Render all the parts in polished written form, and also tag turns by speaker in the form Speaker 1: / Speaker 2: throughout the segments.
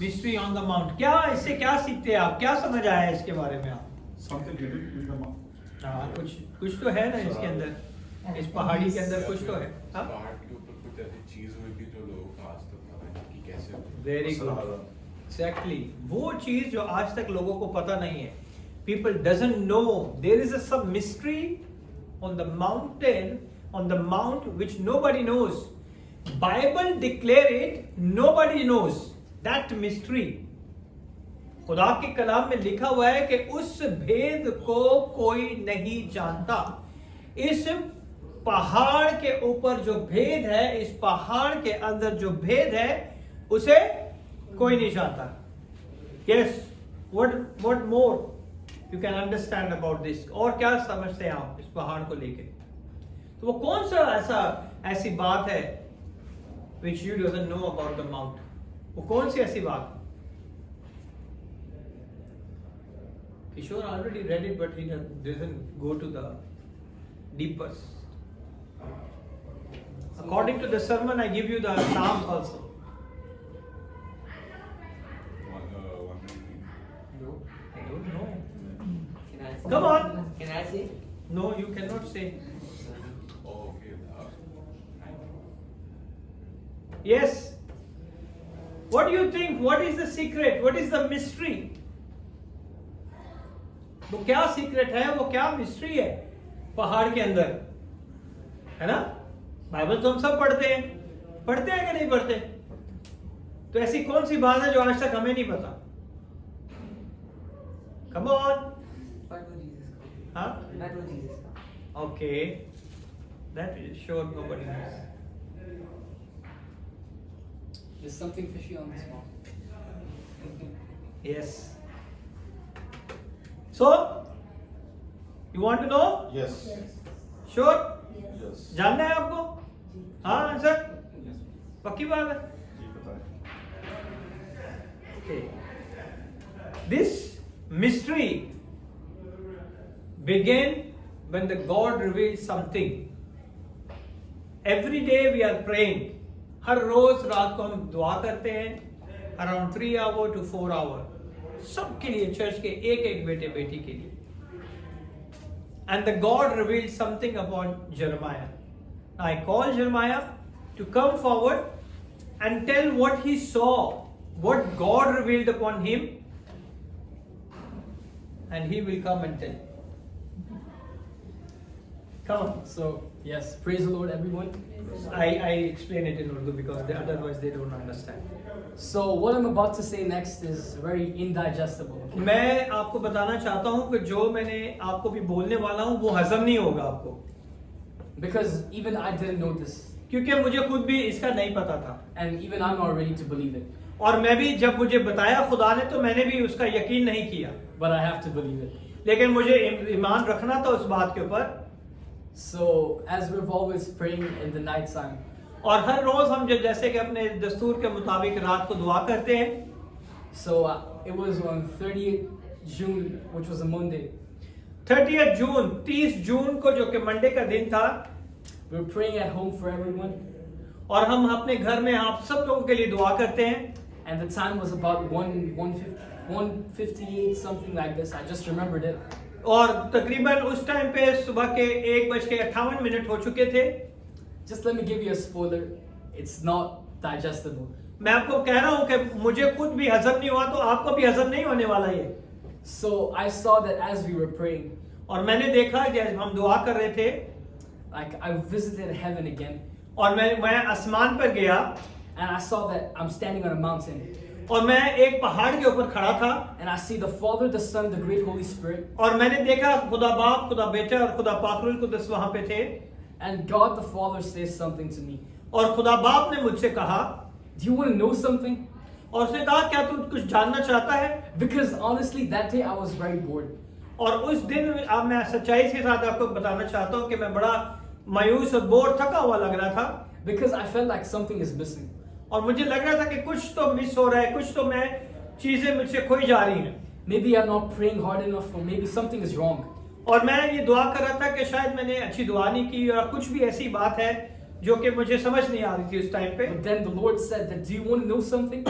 Speaker 1: Mystery on the mount, क्या इससे क्या सीखते हैं आप, क्या समझ आया है इसके बारे में आप? हाँ, कुछ तो है ना इसके अंदर, इस पहाड़ी के अंदर कुछ तो है।
Speaker 2: पहाड़ के ऊपर कुछ ऐसी चीज हुई थी जो लोगों को आज तक पता नहीं कि कैसे हुई।
Speaker 1: वेरी गुड, एग्जैक्टली वो चीज जो आज तक लोगों को पता नहीं है। People doesn't know there is some mystery on the mountain, on the mount which nobody knows. Bible declare it, nobody knows that mystery. खुदा के कलाम में लिखा हुआ है कि उस भेद को कोई नहीं जानता। इस पहाड़ के ऊपर जो भेद है, इस पहाड़ के अंदर जो भेद है, उसे कोई नहीं जानता। Yes, what more you can understand about this? और क्या समझते हैं आप इस पहाड़ को लेके? तो वो कौन सा ऐसी बात है which you doesn't know about the mount? वो कौन सी ऐसी बात? Kishore already read it, but he doesn't go to the deepest. According to the sermon, I give you the Psalms also. No, I don't know.
Speaker 3: Can I say?
Speaker 1: Come on.
Speaker 3: Can I say?
Speaker 1: No, you cannot say.
Speaker 2: Oh, okay.
Speaker 1: Yes. What do you think? What is the secret? What is the mystery? वो क्या secret है, वो क्या mystery है पहाड़ के अंदर, है ना? बाइबल तो हम सब पढ़ते हैं कि नहीं पढ़ते? तो ऐसी कौन सी बात है जो आज तक हमें नहीं पता? Come on.
Speaker 3: Why do Jesus come?
Speaker 1: हाँ,
Speaker 3: Why do Jesus come?
Speaker 1: Okay, that is sure nobody nose.
Speaker 3: There's something fishy on this mountain.
Speaker 1: Yes. So, you want to know?
Speaker 4: Yes.
Speaker 1: Sure?
Speaker 4: Yes.
Speaker 1: जानना है आपको? हाँ answer? पक्की बात है?
Speaker 4: जी बताएं।
Speaker 1: Okay. This mystery began when the God revealed something. Every day we are praying. हर रोज रात को हम दुआ करते हैं, around 3 hours to 4 hours. सबके लिए, चर्च के एक एक बेटे बेटी के लिए. And the God revealed something upon Jeremiah. I call Jeremiah to come forward and tell what he saw, what God revealed upon him, and he will come and tell. Come on.
Speaker 5: So, yes, praise the Lord, everyone.
Speaker 1: I explain it in Urdu because otherwise they don't understand.
Speaker 5: So, what I'm about to say next is very indigestible. Okay?
Speaker 1: मैं आपको बताना चाहता हूँ कि जो मैंने आपको भी बोलने वाला हूँ वो हजम नहीं होगा आपको,
Speaker 5: Because even I didn't know this,
Speaker 1: क्योंकि मुझे खुद भी इसका नहीं पता था,
Speaker 5: and even I'm not ready to believe it,
Speaker 1: और मैं भी जब मुझे बताया खुदा ने तो मैंने भी उसका यकीन नहीं किया,
Speaker 5: but I have to believe it.
Speaker 1: लेकिन मुझे ईमान रखना था उस बात के ऊपर.
Speaker 5: So, as we're always praying in the night time,
Speaker 1: और हर रोज हम जैसे कि अपने दस्तूर के मुताबिक रात को दुआ करते हैं.
Speaker 5: so it was on 30th June, which was a Monday.
Speaker 1: 30 जून, 30 जून को जो कि मंडे का दिन था,
Speaker 5: We were praying at home for everyone,
Speaker 1: और हम अपने घर में आप सब लोगों के लिए दुआ करते हैं.
Speaker 5: and the time was about 1:58, something like this. I just remembered it.
Speaker 1: और तकरीबन उस टाइम पे सुबह के 1:58 हो चुके थे.
Speaker 5: Just let me give you a spoiler. It's not digestible.
Speaker 1: मैं आपको कह रहा हूँ कि मुझे खुद भी हजम नहीं हुआ, तो आपको भी हजम नहीं होने वाला ये.
Speaker 5: So I saw that as we were praying,
Speaker 1: और मैंने देखा कि हम दुआ कर रहे थे,
Speaker 5: like I visited heaven again,
Speaker 1: और मैं आसमान पर गया,
Speaker 5: and I saw that I'm standing on a mountain,
Speaker 1: और मैं एक पहाड़ के ऊपर खड़ा था,
Speaker 5: and I see the Father, the Son, the great Holy Spirit,
Speaker 1: और मैंने देखा खुदा बाप, खुदा बेटा और खुदा पाकरुल कुद्दस वहां पे थे.
Speaker 5: and God the Father says something to me.
Speaker 1: और खुदा बाप ने मुझसे कहा,
Speaker 5: Do you want to know something?
Speaker 1: और उसने कहा क्या तू कुछ जानना चाहता है?
Speaker 5: Because honestly, that day I was very bored.
Speaker 1: और उस दिन अब मैं सच्चाई के साथ आपको बताना चाहता हूँ कि मैं बड़ा मायूस और बोर, थका हुआ लग रहा था.
Speaker 5: Because I felt like something is missing.
Speaker 1: और मुझे लग रहा था कि कुछ तो मिस हो रहा है, कुछ तो मैं चीजें मुझसे खोई जा रही हैं.
Speaker 5: Maybe I'm not praying hard enough, or maybe something is wrong.
Speaker 1: और मैं ये दुआ कर रहा था कि शायद मैंने अच्छी दुआ नहीं की, और कुछ भी ऐसी बात है जो कि मुझे समझ नहीं आ रही थी उस टाइम पे।
Speaker 5: But then the Lord said that, do you want to know something?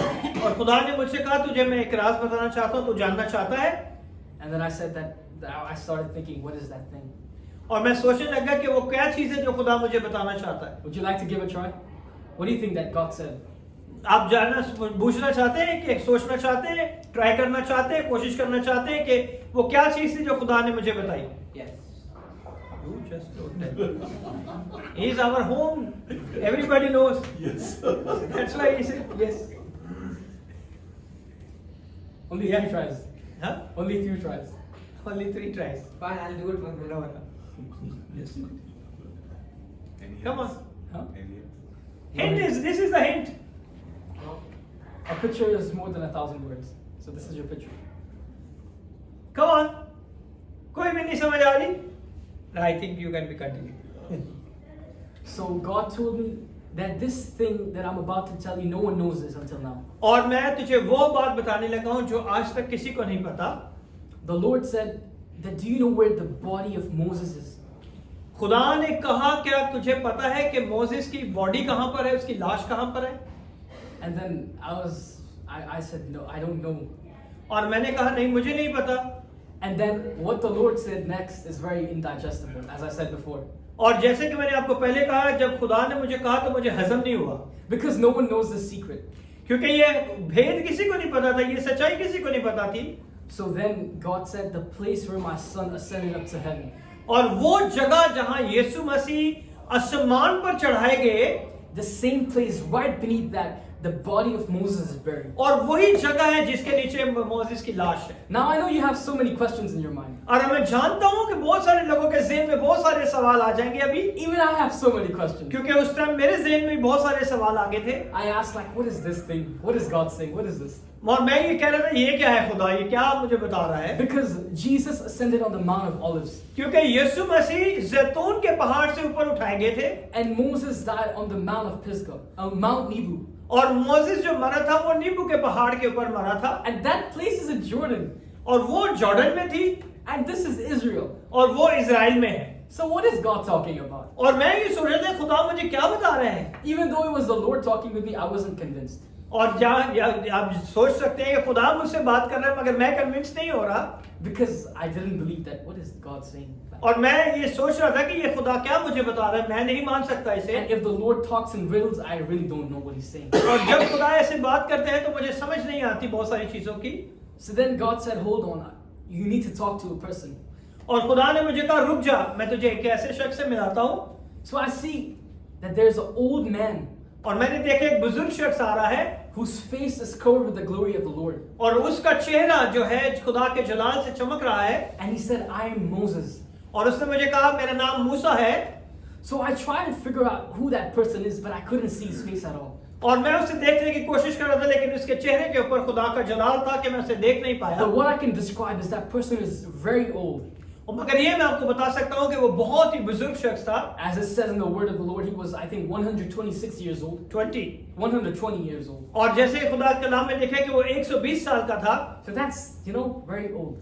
Speaker 1: और खुदा ने मुझसे कहा तुझे मैं एक राज बताना चाहता हूँ, तू जानना चाहता है?
Speaker 5: And then I said that I started thinking, what is that thing?
Speaker 1: और मैं सोचने लगा कि वो क्या चीज है जो खुदा मुझे बताना चाहता है।
Speaker 5: Would you like to give a try? What do you think that God said?
Speaker 1: आप जानना पूछना चाहते हैं कि सोचना चाहते हैं, ट्राई करना चाहते हैं, कोशिश करना चाहते हैं कि वो क्या चीज थी जो खुदा ने मुझे बताई?
Speaker 3: Yes.
Speaker 1: You just don't tell. He is our home. Everybody knows.
Speaker 4: Yes.
Speaker 1: That's why he said yes.
Speaker 5: Only
Speaker 1: Yeah.
Speaker 5: 3 tries.
Speaker 1: Huh?
Speaker 5: Only 3 tries.
Speaker 1: Only 3 tries.
Speaker 3: Fine, I'll do it one
Speaker 1: No,
Speaker 3: minute.
Speaker 1: no. Yes.
Speaker 2: Any
Speaker 1: Come
Speaker 2: hints?
Speaker 1: on.
Speaker 5: Huh?
Speaker 2: Any hints?
Speaker 1: Hint is this is the hint.
Speaker 5: A picture is more than 1,000 words. So this is your picture.
Speaker 1: Come on. कोई भी नहीं समझ आ रही? I think you can be continue.
Speaker 5: So God told me that this thing that I'm about to tell you, no one knows this until now.
Speaker 1: और मैं तुझे वो बात बताने लगा हूँ जो आज तक किसी को नहीं पता।
Speaker 5: The Lord said that, do you know where the body of Moses is?
Speaker 1: खुदा ने कहा क्या तुझे पता है कि मोसेस की बॉडी कहाँ पर है, उसकी लाश कहाँ पर है?
Speaker 5: And then I said, no, I don't know.
Speaker 1: और मैंने कहा नहीं, मुझे नहीं पता।
Speaker 5: And then what the Lord said next is very indigestible, as I said before.
Speaker 1: और जैसे कि मैंने आपको पहले कहा, जब खुदा ने मुझे कहा तो मुझे हजम नहीं हुआ,
Speaker 5: Because no one knows the secret.
Speaker 1: क्योंकि ये भेद किसी को नहीं पता था, ये सच्चाई किसी को नहीं पता थी।
Speaker 5: So then God said, the place where my son ascended up to heaven,
Speaker 1: और वो जगह जहां यीशु मसीह आसमान पर चढ़ाए गए,
Speaker 5: the same place right beneath that, the body of Moses is buried.
Speaker 1: और वही जगह है जिसके नीचे मोसेस की लाश है।
Speaker 5: Now I know you have so many questions in your mind.
Speaker 1: और मैं जानता हूं कि बहुत सारे लोगों के ज़हन में बहुत सारे सवाल आ जाएंगे अभी,
Speaker 5: Even I have so many questions.
Speaker 1: क्योंकि उस टाइम मेरे ज़हन में भी बहुत सारे सवाल आ गए थे।
Speaker 5: I asked like, what is this thing? What is God saying? What is this?
Speaker 1: और मैं ये कह रहा था ये क्या है खुदा, ये क्या मुझे बता रहा है?
Speaker 5: Because Jesus ascended on the Mount of Olives,
Speaker 1: क्योंकि यीशु मसीह जैतून के पहाड़ से ऊपर उठाए गए थे,
Speaker 5: and Moses died on the Mount of Pisgah, Mount Nebo.
Speaker 1: और मोसेस जो मरा था वो नींबू के पहाड़ के ऊपर मरा था,
Speaker 5: And that place is in Jordan.
Speaker 1: और वो जॉर्डन में थी,
Speaker 5: And this is Israel.
Speaker 1: और वो इजराइल में है।
Speaker 5: So what is God talking about?
Speaker 1: और मैं ये सोच रहा था खुदा मुझे क्या बता रहे हैं।
Speaker 5: Even though it was the Lord talking with me, I wasn't convinced.
Speaker 1: और जहाँ आप सोच सकते हैं कि खुदा मुझसे बात कर रहा है, मगर मैं कन्विंस नहीं हो रहा,
Speaker 5: Because I didn't believe that. What is God saying?
Speaker 1: और मैं ये सोच रहा था कि ये खुदा क्या मुझे बता रहा है, मैं नहीं मान सकता इसे।
Speaker 5: And if the Lord talks in riddles, I really don't know what He's saying.
Speaker 1: और जब खुदा ऐसे बात करते हैं तो मुझे समझ नहीं आती बहुत सारी चीजों की।
Speaker 5: So then God said, hold on, you need to talk to a person.
Speaker 1: और खुदा ने मुझे कहा रुक जा, मैं तुझे एक ऐसे शख्स से मिलाता हूँ।
Speaker 5: So I see that there's an old man
Speaker 1: और मैंने देखा एक बुजुर्ग शख्स आ रहा है,
Speaker 5: whose face is covered with the glory of the Lord.
Speaker 1: और उसका चेहरा जो है खुदा के जलाल से चमक रहा है।
Speaker 5: And he said, I am Moses.
Speaker 1: और उसने मुझे कहा मेरा नाम मूसा है।
Speaker 5: So I tried to figure out who that person is, but I couldn't see his face at all.
Speaker 1: और मैं उसे देखने की कोशिश कर रहा था, लेकिन उसके चेहरे के ऊपर खुदा का जलाल था कि मैं उसे देख नहीं पाया।
Speaker 5: But what I can describe is that person is very old.
Speaker 1: और मगर ये मैं आपको बता सकता हूँ कि वो बहुत ही बुजुर्ग शख्स था।
Speaker 5: As it says in the word of the Lord, he was, I think, 126 years old. 120 years old.
Speaker 1: और जैसे खुदा के कलाम में लिखा है कि वो 120 साल का था।
Speaker 5: So that's, very old.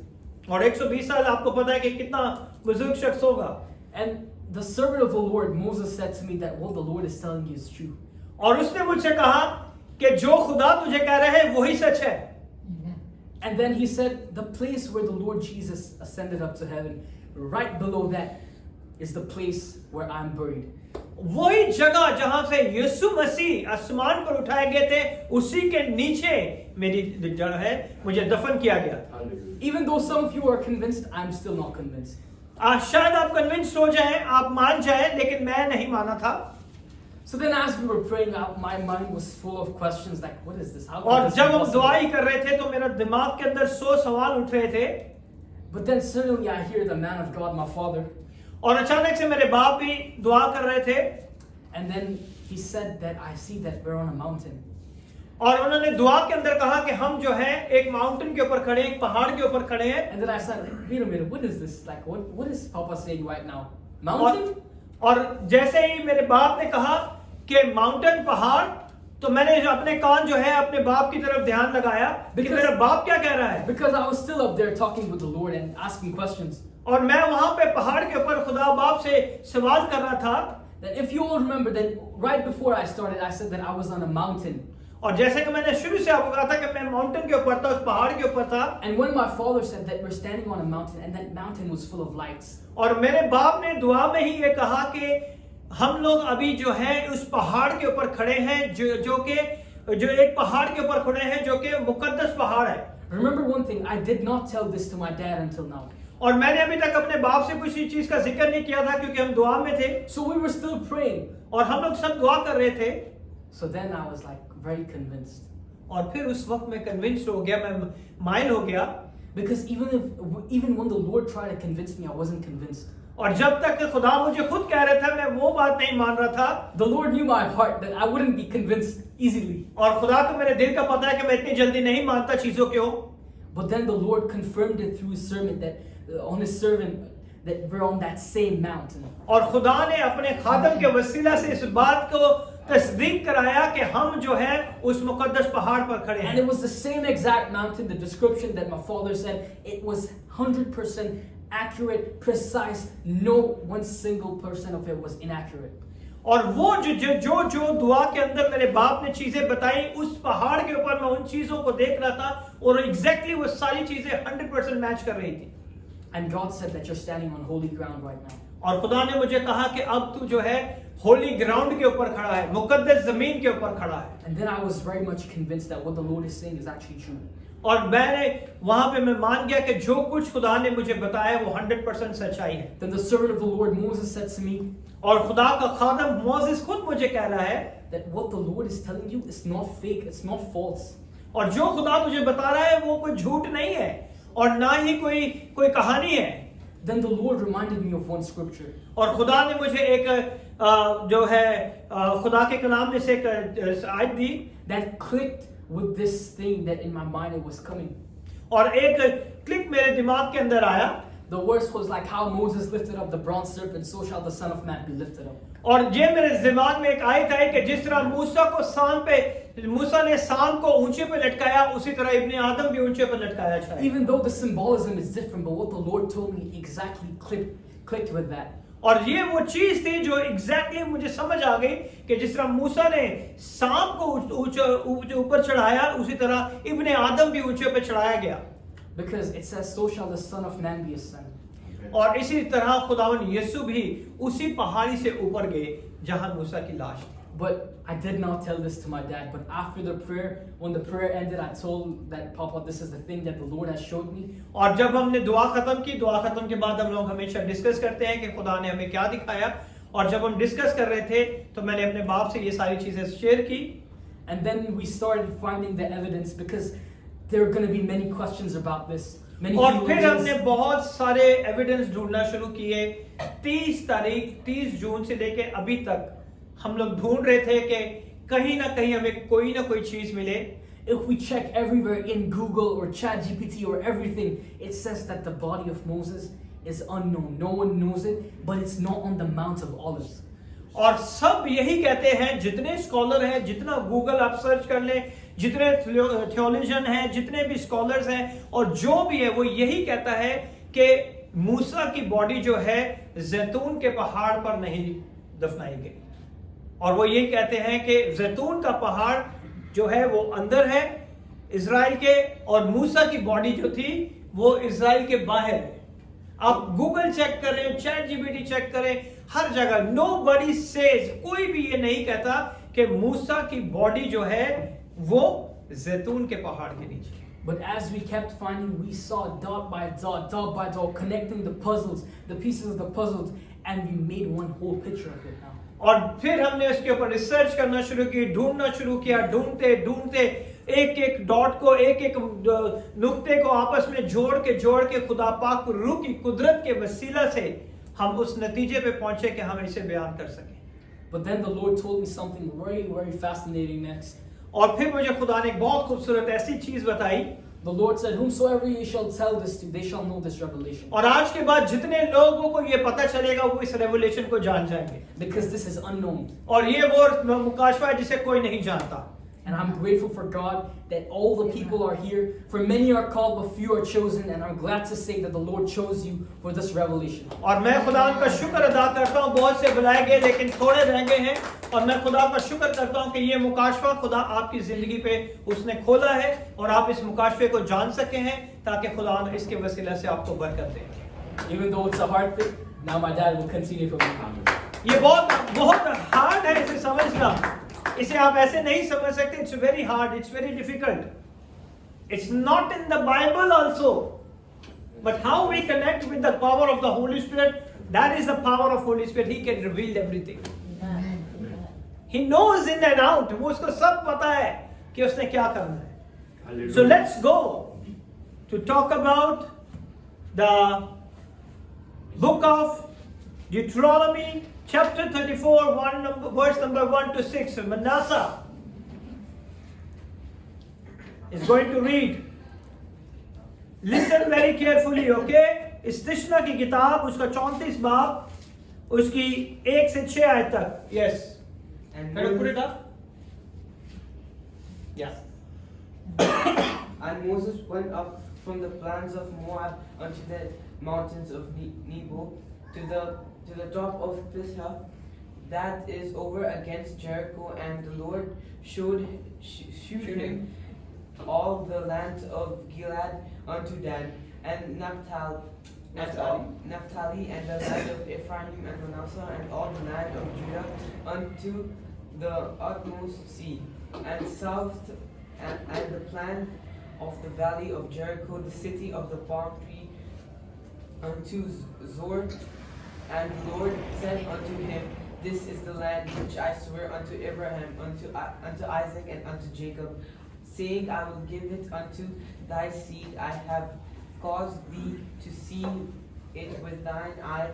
Speaker 1: और 120 साल आपको पता है कि कितना बुजुर्ग शख्स होगा।
Speaker 5: And the servant of the Lord, Moses, said to me that what the Lord is telling you is true.
Speaker 1: और उसने मुझसे कहा कि जो खुदा तुझे कह रहा है वही सच है।
Speaker 5: And then he said, the place where the Lord Jesus ascended up to heaven, right below that is the place where I'm buried.
Speaker 1: वही जगह जहां से यीशु मसीह आसमान पर उठाए गए थे, उसी के नीचे मेरी जड़ है, मुझे दफन किया गया।
Speaker 5: Even though some of you are convinced, I'm still not convinced.
Speaker 1: शायद आप कन्विंस हो जाएं, आप मान जाएं, लेकिन मैं नहीं माना था।
Speaker 5: So then as we were praying out, my mind was full of questions like, what is this? How
Speaker 1: और
Speaker 5: could this
Speaker 1: जब
Speaker 5: be
Speaker 1: हम
Speaker 5: possible?
Speaker 1: दुआई कर रहे थे तो मेरा दिमाग के अंदर 100 सवाल उठ रहे थे।
Speaker 5: But then suddenly I hear the man of God, my father,
Speaker 1: और अचानक से मेरे बाप भी दुआ कर रहे थे।
Speaker 5: and then he said that I see that we're on a mountain.
Speaker 1: और उन्होंने दुआ के अंदर कहा कि हम जो है एक माउंटेन के ऊपर खड़े हैं, एक पहाड़ के ऊपर खड़े हैं।
Speaker 5: And then I said, like, wait a minute, what is this? Like, what is Papa saying right now? Mountain?
Speaker 1: और जैसे ही मेरे बाप ने कहा कि माउंटेन पहाड़, तो मैंने जो अपने कान जो है अपने बाप की तरफ ध्यान लगाया कि मेरा बाप क्या कह रहा है।
Speaker 5: Because I was still up there talking with the Lord and asking questions.
Speaker 1: और मैं वहां पे पहाड़ के ऊपर खुदा बाप से सवाल कर रहा था।
Speaker 5: that if you all remember that right before I started, I said that I was on a mountain.
Speaker 1: और जैसे कि मैंने शुरू से आपको कहा था कि मैं माउंटेन के ऊपर था, उस पहाड़ के ऊपर था,
Speaker 5: And when my father said that we're standing on a mountain and that mountain was full of lights,
Speaker 1: और मेरे बाप ने दुआ में ही ये कहा कि हम लोग अभी जो है उस पहाड़ के ऊपर खड़े हैं, जो एक पहाड़ के ऊपर खड़े हैं जो कि मुकद्दस पहाड़ है।
Speaker 5: remember one thing, I did not tell this to my dad until now.
Speaker 1: और मैंने अभी तक अपने बाप से कुछ चीज का जिक्र नहीं किया था क्योंकि हम दुआ में थे
Speaker 5: So we were still praying.
Speaker 1: और हम लोग सब दुआ कर रहे थे।
Speaker 5: So then I was like very convinced.
Speaker 1: और फिर उस वक्त मैं कन्विंस्ड हो गया, मैं माइल हो गया।
Speaker 5: Because even when the Lord tried to convince me, I wasn't convinced.
Speaker 1: और जब तक कि खुदा मुझे खुद कह रहा था, मैं वो बात नहीं मान रहा था।
Speaker 5: The Lord knew my heart that I wouldn't be convinced easily.
Speaker 1: और खुदा को मेरे दिल का पता है कि मैं इतनी जल्दी नहीं मानता चीजों को।
Speaker 5: But then the Lord confirmed it through His sermon that on His servant that we're on that same mountain.
Speaker 1: और खुदा ने अपने खादम के वसीला से इस बात को तस्दीक कराया कि हम जो है उस मुकद्दस पहाड़ पर खड़े
Speaker 5: And
Speaker 1: हैं।
Speaker 5: it was the same exact mountain, the description that my father said, it was 100% accurate, precise, no one single percent of it was inaccurate.
Speaker 1: और वो जो दुआ के अंदर मेरे बाप ने चीजें बताई, उस पहाड़ के ऊपर मैं उन चीजों को देख रहा था और एग्जैक्टली वो सारी चीजें 100% मैच कर रही थी।
Speaker 5: And God said that you're standing on holy ground right now.
Speaker 1: और खुदा ने मुझे कहा कि अब तू जो है होली ग्राउंड के ऊपर खड़ा है, मुकद्दस जमीन के ऊपर खड़ा है।
Speaker 5: And then I was very much convinced that what the Lord is saying is actually true.
Speaker 1: और मैंने वहां पे मैं मान गया कि जो कुछ खुदा ने मुझे बताया वो 100% सच्चाई है।
Speaker 5: Then the servant of the Lord Moses said to me
Speaker 1: और खुदा का खादम मोसेस खुद मुझे कह रहा है
Speaker 5: that what the Lord is telling you is not fake, it's not false.
Speaker 1: और जो खुदा तुझे बता रहा है वो कोई झूठ नहीं है और ना ही कोई कहानी है।
Speaker 5: Then the Lord reminded me of one scripture.
Speaker 1: और खुदा ने मुझे एक जो है खुदा के कलाम में से एक आयत दी
Speaker 5: That clicked with this thing that in my mind it was coming.
Speaker 1: और एक क्लिक मेरे दिमाग के अंदर आया।
Speaker 5: The verse was like how Moses lifted up the bronze serpent, so shall the Son of Man be lifted up.
Speaker 1: और ये मेरे दिमाग में एक आयत है कि जिस तरह मूसा ने सांप को ऊंचे पे लटकाया, उसी तरह इब्ने आदम भी ऊंचे पे लटकाया जाए।
Speaker 5: Even though the symbolism is different, but what the Lord told me exactly clicked with that.
Speaker 1: और ये वो चीज थी जो एग्जैक्टली मुझे समझ आ गई कि जिस तरह मूसा ने सांप को ऊपर चढ़ाया, उसी तरह इब्ने आदम भी ऊंचे पे चढ़ाया गया।
Speaker 5: Because it says, so shall the Son of Man be ascended.
Speaker 1: और इसी तरह खुदावन यीशु भी उसी पहाड़ी से ऊपर गए जहां मूसा की लाश थी।
Speaker 5: But I did not tell this to my dad. But after the prayer, when the prayer ended, I told that Papa, this is the thing that the Lord has showed me.
Speaker 1: और जब हमने दुआ खत्म के बाद हम लोग हमेशा डिस्कस करते हैं कि खुदा ने हमें क्या दिखाया। और जब हम डिस्कस कर रहे थे तो मैंने अपने बाप से ये सारी चीजें शेयर की।
Speaker 5: And then we started finding the evidence because there are going to be many questions about this. Many
Speaker 1: और फिर हमने
Speaker 5: theologians.
Speaker 1: बहुत सारे एविडेंस ढूंढना शुरू किए। 30 जून से लेके अभी तक हम लोग ढूंढ रहे थे कि कहीं ना कहीं हमें कोई ना कोई चीज मिले।
Speaker 5: If we check everywhere in Google or ChatGPT or everything, it says that the body of Moses is unknown. No one knows it, but it's not on the Mount of Olives.
Speaker 1: और सब यही कहते हैं, जितने scholar हैं, जितना Google आप search कर लें, जितने थियोलॉजियन हैं, जितने भी स्कॉलर्स हैं और जो भी है वो यही कहता है कि मूसा की बॉडी जो है जैतून के पहाड़ पर नहीं दफनाई गई। और वो यही कहते हैं कि जैतून का पहाड़ जो है वो अंदर है इजराइल के, और मूसा की बॉडी जो थी वो इजराइल के बाहर है। आप गूगल चेक करें, ChatGPT चेक करें, हर जगह नोबडी सेज, कोई भी ये नहीं कहता कि मूसा की बॉडी जो है वो जैतून के पहाड़ के नीचे।
Speaker 5: But as we kept finding, we saw dot by dot, connecting the puzzles, the pieces of the puzzles, and we made one whole picture of it now.
Speaker 1: और फिर हमने उसके ऊपर रिसर्च करना शुरू की, ढूंढना शुरू किया, ढूंढते एक एक डॉट को, एक एक नुक्ते को आपस में जोड़ के खुदा पाक की रूह की कुदरत के वसीला से हम उस नतीजे पे पहुंचे कि हम इसे बयान कर सकें।
Speaker 5: But then the Lord told me something very, very fascinating next.
Speaker 1: और फिर मुझे खुदा ने एक बहुत खूबसूरत ऐसी चीज बताई।
Speaker 5: The Lord said, whomsoever you shall tell this to, they shall know this revelation.
Speaker 1: और आज के बाद जितने लोगों को ये पता चलेगा वो इस रेवलेशन को जान जाएंगे,
Speaker 5: Because this is unknown.
Speaker 1: और ये वो मुकाशफा है जिसे कोई नहीं जानता।
Speaker 5: And I'm grateful for God that all the people are here. For many are called, but few are chosen. And I'm glad to say that the Lord chose you for this revelation.
Speaker 1: और मैं खुदा का शुक्र अदा करता हूँ, बहुत से बुलाए गए लेकिन थोड़े रह गए हैं, और मैं खुदा का शुक्र करता हूँ कि ये मुकाशफा खुदा आपकी जिंदगी पे उसने खोला है और आप इस मुकाशफे को जान सके हैं, ताकि खुदा इसके वसीला से आपको बरकत दे।
Speaker 5: Even though it's a hard thing, now my dad will continue from me.
Speaker 1: ये बहुत हार्ड है इसे समझना, इसे आप ऐसे नहीं समझ सकते. It's very hard, it's very difficult. It's not in the Bible also, but how we connect with the power of the Holy Spirit, that is the power of Holy Spirit. He can reveal everything. He knows in and out. वो उसको सब पता है कि उसने क्या करना है. So let's go to talk about the book of Deuteronomy chapter 34 verse number 1 to 6. Manasseh is going to read. Listen very carefully, okay? इस्तिश्ना की किताब उसका 34 बाब, उसकी 1 से 6 आयत तक. Yes.
Speaker 6: And
Speaker 1: Can you put it up?
Speaker 6: Yes. And Moses went up from the plains of Moab unto the mountains of Nebo to the top of Pisgah, that is over against Jericho, and the Lord shewed him all the land of Gilead unto Dan and Naphtali, and the land of Ephraim and Manasseh, and all the land of Judah unto the utmost sea, and south, and the plan of the valley of Jericho, the city of the palm tree, unto Zor. And the Lord said unto him, This is the land which I swear unto Abraham, unto Isaac, and unto Jacob, saying, I will give it unto thy seed. I have caused thee to see it with thine eye,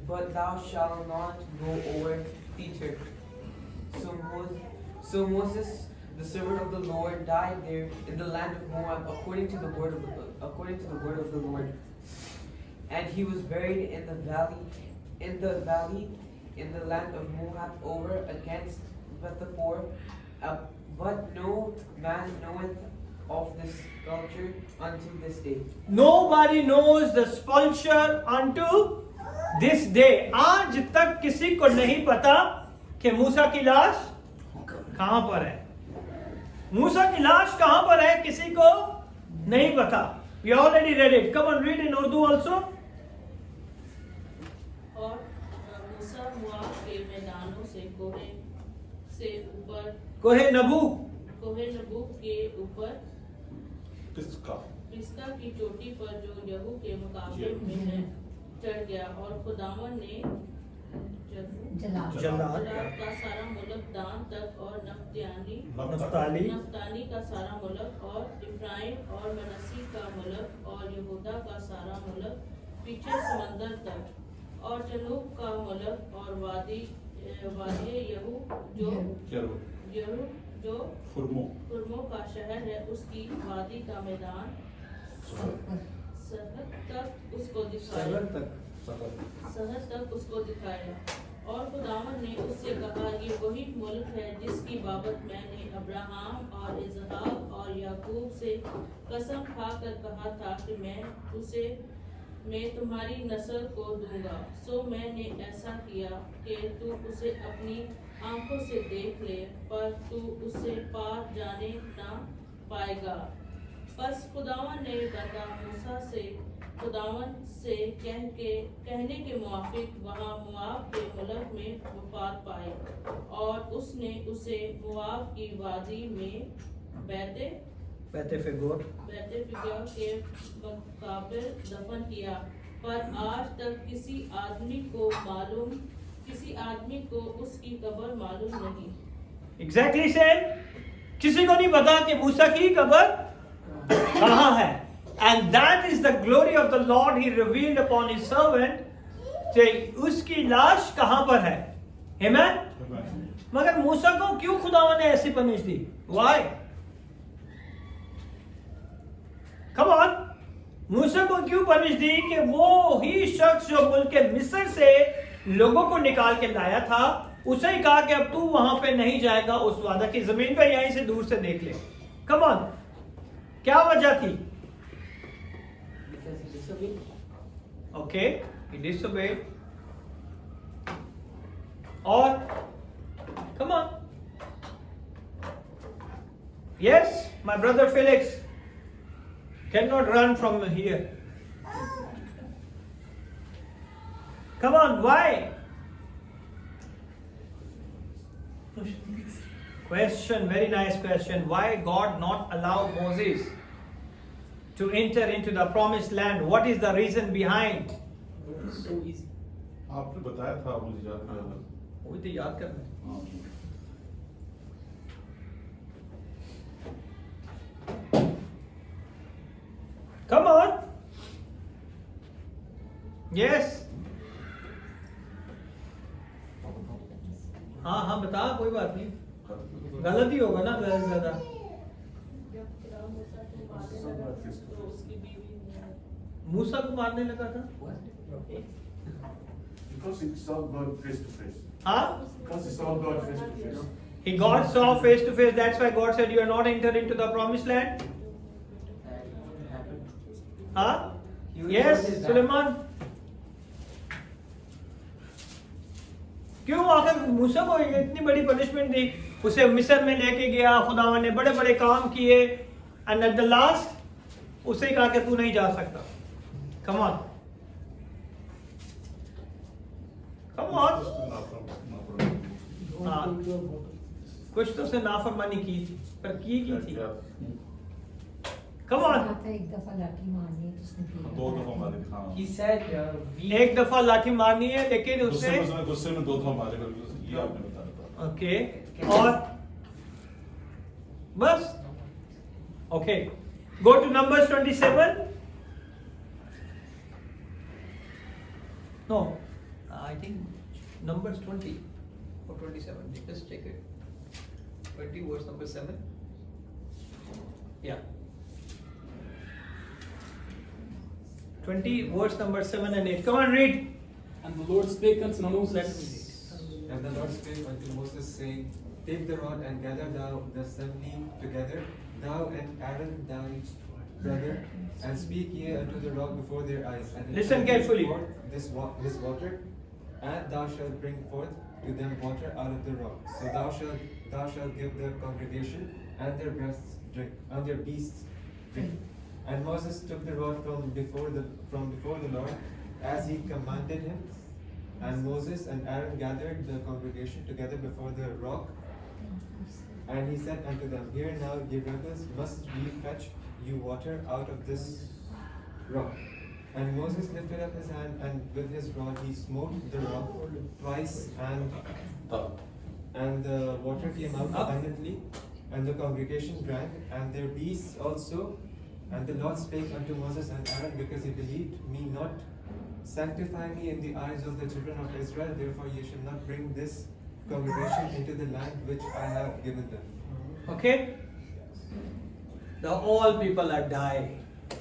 Speaker 6: but thou shalt not go over thither. So Moses, the servant of the Lord, died there in the land of Moab, according to the word of the Lord. And he was buried in the valley, in the land of Moab, over against Bethpeor. But no man knoweth of this sculpture unto this day.
Speaker 1: Nobody knows the sculpture unto this day. आज तक किसी को नहीं पता कि मूसा की लाश कहां पर है. मूसा की लाश कहां पर है किसी को नहीं पता. We already read it. Come on, read in Urdu also.
Speaker 7: और मूसा मोआब के मैदानों से
Speaker 1: कोहे नबू
Speaker 7: के ऊपर
Speaker 2: पिस्का
Speaker 7: की चोटी पर जो यहू के मुकाबले में है चढ़ गया. और खुदावन ने जलाद का सारा मुल्क दान तक और नफ्ताली का सारा मुल्क और इफ्राइम और मनसी का मुल्क और यहूदा का सारा मुल्क पीछे समंदर तक और जनूब का मुल्क और वादी यहू जो खुरमों का शहर है उसकी वादी का मैदान सरहद तक उसको दिखाया. और खुदावन ने उससे कहा, ये वही मुल्क है जिसकी बाबत मैंने अब्राहम और इसहाक और याकूब से कसम खाकर कहा था कि मैं तुम्हारी नस्ल को दूंगा. सो मैंने ऐसा किया कि तू उसे अपनी आंखों से देख ले, पर तू उससे पार जाने ना पाएगा. बस खुदावन ने बंदा मूसा से खुदावन से कहने के मुआफिक वहाँ मुआब के मुल्क में वफात पाई, और उसने उसे मुआब की वादी में बैते फिगोर के मुकाबिल दफन किया. पर आज तक किसी आदमी को उसकी कब्र मालूम नहीं.
Speaker 1: Exactly same. किसी को नहीं पता कि मूसा की कब्र कहाँ है. And that is the glory of the Lord he revealed upon his servant. कि उसकी लाश कहाँ पर है. Amen? मगर मूसा को क्यों खुदावन ने ऐसी punish the? Why? Come on. मूसा को क्यों पनिश दी कि वो ही शख्स जो मुल्क मिस्र से लोगों को निकाल के लाया था, उसे ही कहा कि अब तू वहां पे नहीं जाएगा उस वादा की जमीन पे, यहीं से दूर से देख ले। कम ऑन, क्या वजह थी?
Speaker 3: Because he disobeyed.
Speaker 1: Okay, he disobeyed. और come on. Yes, my brother Felix cannot run from here. Come on, why? Question, very nice question. Why God not allow Moses to enter into the promised land? What is the reason behind?
Speaker 3: So easy.
Speaker 4: आपने बताया था, मुझे याद नहीं आ रहा।
Speaker 1: वो तो याद करना है।
Speaker 4: हाँ।
Speaker 1: Come on. Yes. हाँ हाँ बता, कोई बात नहीं, गलत ही होगा ना, ज्यादा से ज्यादा।
Speaker 7: जब खुदा मूसा को मारने लगा तो उसकी बीवी ने
Speaker 1: मूसा को मारने लगा था।
Speaker 4: Because he saw God face to face.
Speaker 1: हाँ,
Speaker 4: Because he saw God face to face.
Speaker 1: he God saw face to face. That's why God said you are not entered into the promised land.
Speaker 3: That happened.
Speaker 1: हाँ,
Speaker 6: He will
Speaker 1: yes,
Speaker 6: notice that.
Speaker 1: Suleman. क्यों आखिर मूसा को इतनी बड़ी punishment दी? उसे मिस्र में लेके गया, खुदावन ने बड़े बड़े काम किए, एंड एट द लास्ट उसे कहा कि तू नहीं जा सकता। Come on, come on. हाँ, कुछ तो उसे नाफरमानी की थी, पर की थी। कम ऑन,
Speaker 8: एक दफा लाठी मारनी है, किसने की?
Speaker 4: दो दफा मारे थे, हाँ।
Speaker 6: He said, we
Speaker 1: एक दफा लाठी मारनी है, लेकिन उसने
Speaker 4: गुस्से में दो दफा मारे, ये आपने बताया था।
Speaker 1: ओके, और बस। Okay, go to Numbers 27. No, I think Numbers 20 or 27. Just check it. 20 verse number 7. Yeah. 20 verse number 7 and 8. Come on, read.
Speaker 3: And the Lord spake unto Moses.
Speaker 1: Let me read.
Speaker 9: And the Lord spake unto Moses, saying, Take the rod and gather thou the assembly together, thou and Aaron thy brother, and speak ye unto the rock before their eyes. And it
Speaker 1: Listen
Speaker 9: shall bring
Speaker 1: carefully.
Speaker 9: forth this water, and thou shalt bring forth to them water out of the rock. So thou shalt give the congregation and their breasts drink, and their beasts drink. And Moses took the rod from before the Lord, as he commanded him. And Moses and Aaron gathered the congregation together before the rock. And he said unto them, Hear now, ye rebels, must we fetch you water out of this rock? And Moses lifted up his hand, and with his rod he smote the rock twice, and the water came out abundantly, and the congregation drank, and their beasts also. And the Lord spake unto Moses and Aaron, because ye believed me not, sanctify me in the eyes of the children of Israel, therefore ye shall not bring this congregation into the land which I have given them.
Speaker 1: Okay? The all people are died.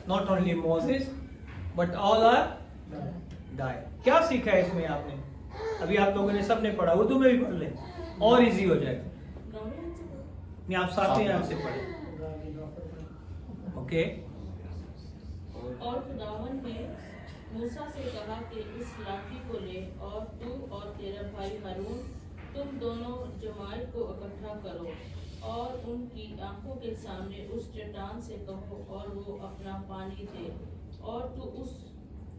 Speaker 1: Not only Moses, but all are died. क्या सीखा है इसमें आपने? अभी आप लोगों ने सबने पढ़ा, उर्दू में भी पढ़ ले, और इजी हो जाएगा। नहीं, आप साथ में आपसे पढ़े। ओके?
Speaker 7: और खुदावन ने मूसा से कहा कि इस लाठी को ले, और तू और तेरा भाई हारून तुम दोनों जमात को इकट्ठा करो, और उनकी आंखों के सामने उस चट्टान से कहो, और वो अपना पानी दे, और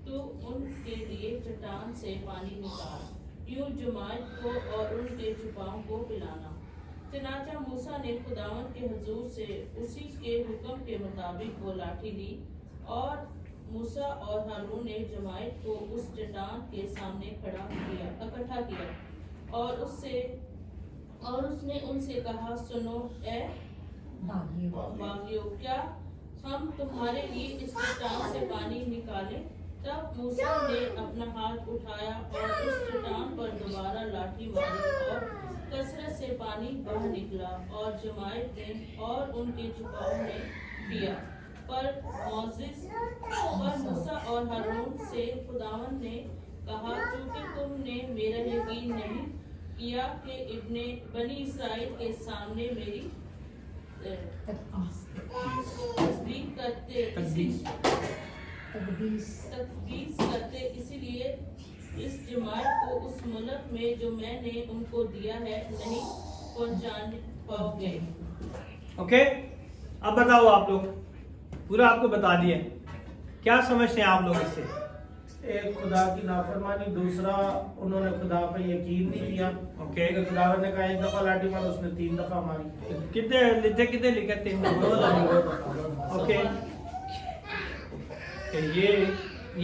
Speaker 7: तू उनके लिए चट्टान से पानी निकाल, यूं जमात को और उनके छुपाओं को पिलाना। चनाचा मूसा ने खुदावन के हुजूर से उसी के हुक्म के मुताबिक वो लाठी ली, और मूसा और हारून ने जमात को उस चट्टान के सामने इकट्ठा किया, और उसने उनसे कहा, सुनो ए बागियों, क्या हम तुम्हारे लिए इस चट्टान से पानी निकालें? तब मूसा ने अपना हाथ उठाया और उस चट्टान पर दोबारा लाठी मारी, और कसरत से पानी बह निकला, और जमात ने और उनके छुपाओं ने पिया। पर मूसा और हारून से खुदावन ने कहा, चूंकि तुमने मेरा यकीन नहीं किया कि इब्ने बनी इसराइल के सामने मेरी तस्दीक करते तकदीस करते, इसीलिए इस जमात को उस मुल्क में जो मैंने उनको दिया है नहीं पहुंचाने पाओगे।
Speaker 1: ओके, अब बताओ आप लोग, पूरा आपको बता दिया, क्या समझते हैं आप लोग इससे?
Speaker 10: एक खुदा की नाफरमानी, दूसरा उन्होंने खुदा पे यकीन नहीं किया।
Speaker 1: ओके,
Speaker 10: खुदा ने कहा एक दफा लाठी मार, उसने 3 दफा मारी।
Speaker 1: कितने लिखे? 3 दफा। ओके,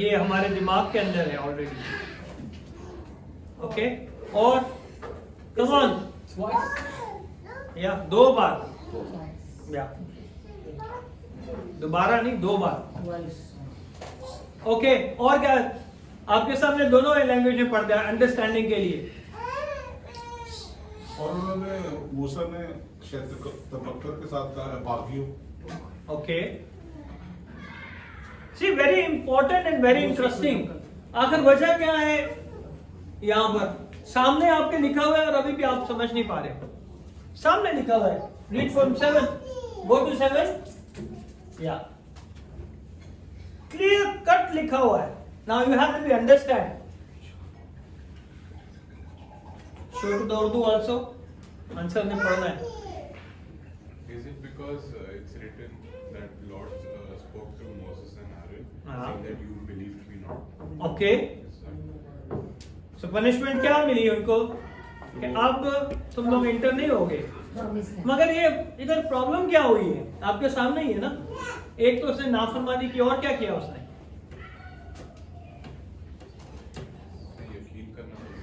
Speaker 1: ये हमारे दिमाग के अंदर है ऑलरेडी। ओके, और कम ऑन, या 2 बार, या दोबारा नहीं, 2 बार। ओके, और क्या आपके सामने दोनों लैंग्वेज में पढ़ दिया अंडरस्टैंडिंग के लिए।
Speaker 4: और उन्होंने मूसा ने क्षेत्र तबक्कर के साथ कहा बागियों।
Speaker 1: Okay, see very important and very interesting. आखिर वजह क्या है? यहां पर सामने आपके लिखा हुआ है और अभी भी आप समझ नहीं पा रहे हो। सामने लिखा हुआ है, रीड फ्रॉम 7, गो टू 7, या क्लियर कट लिखा हुआ है। Now you have to be understand. Show to the Urdu also, answer ने पढ़ना है।
Speaker 2: Is it because it's written that Lord spoke to Moses and Aaron,
Speaker 1: हाँ.
Speaker 2: saying that you believed me not?
Speaker 1: Okay, so punishment क्या मिली उनको कि अब तुम लोग इंटर नहीं होगे। मगर ये इधर प्रॉब्लम क्या हुई है? आपके सामने ही है ना। एक तो उसने नाफरमानी की, और क्या किया उसने?
Speaker 2: यकीन करना होगा।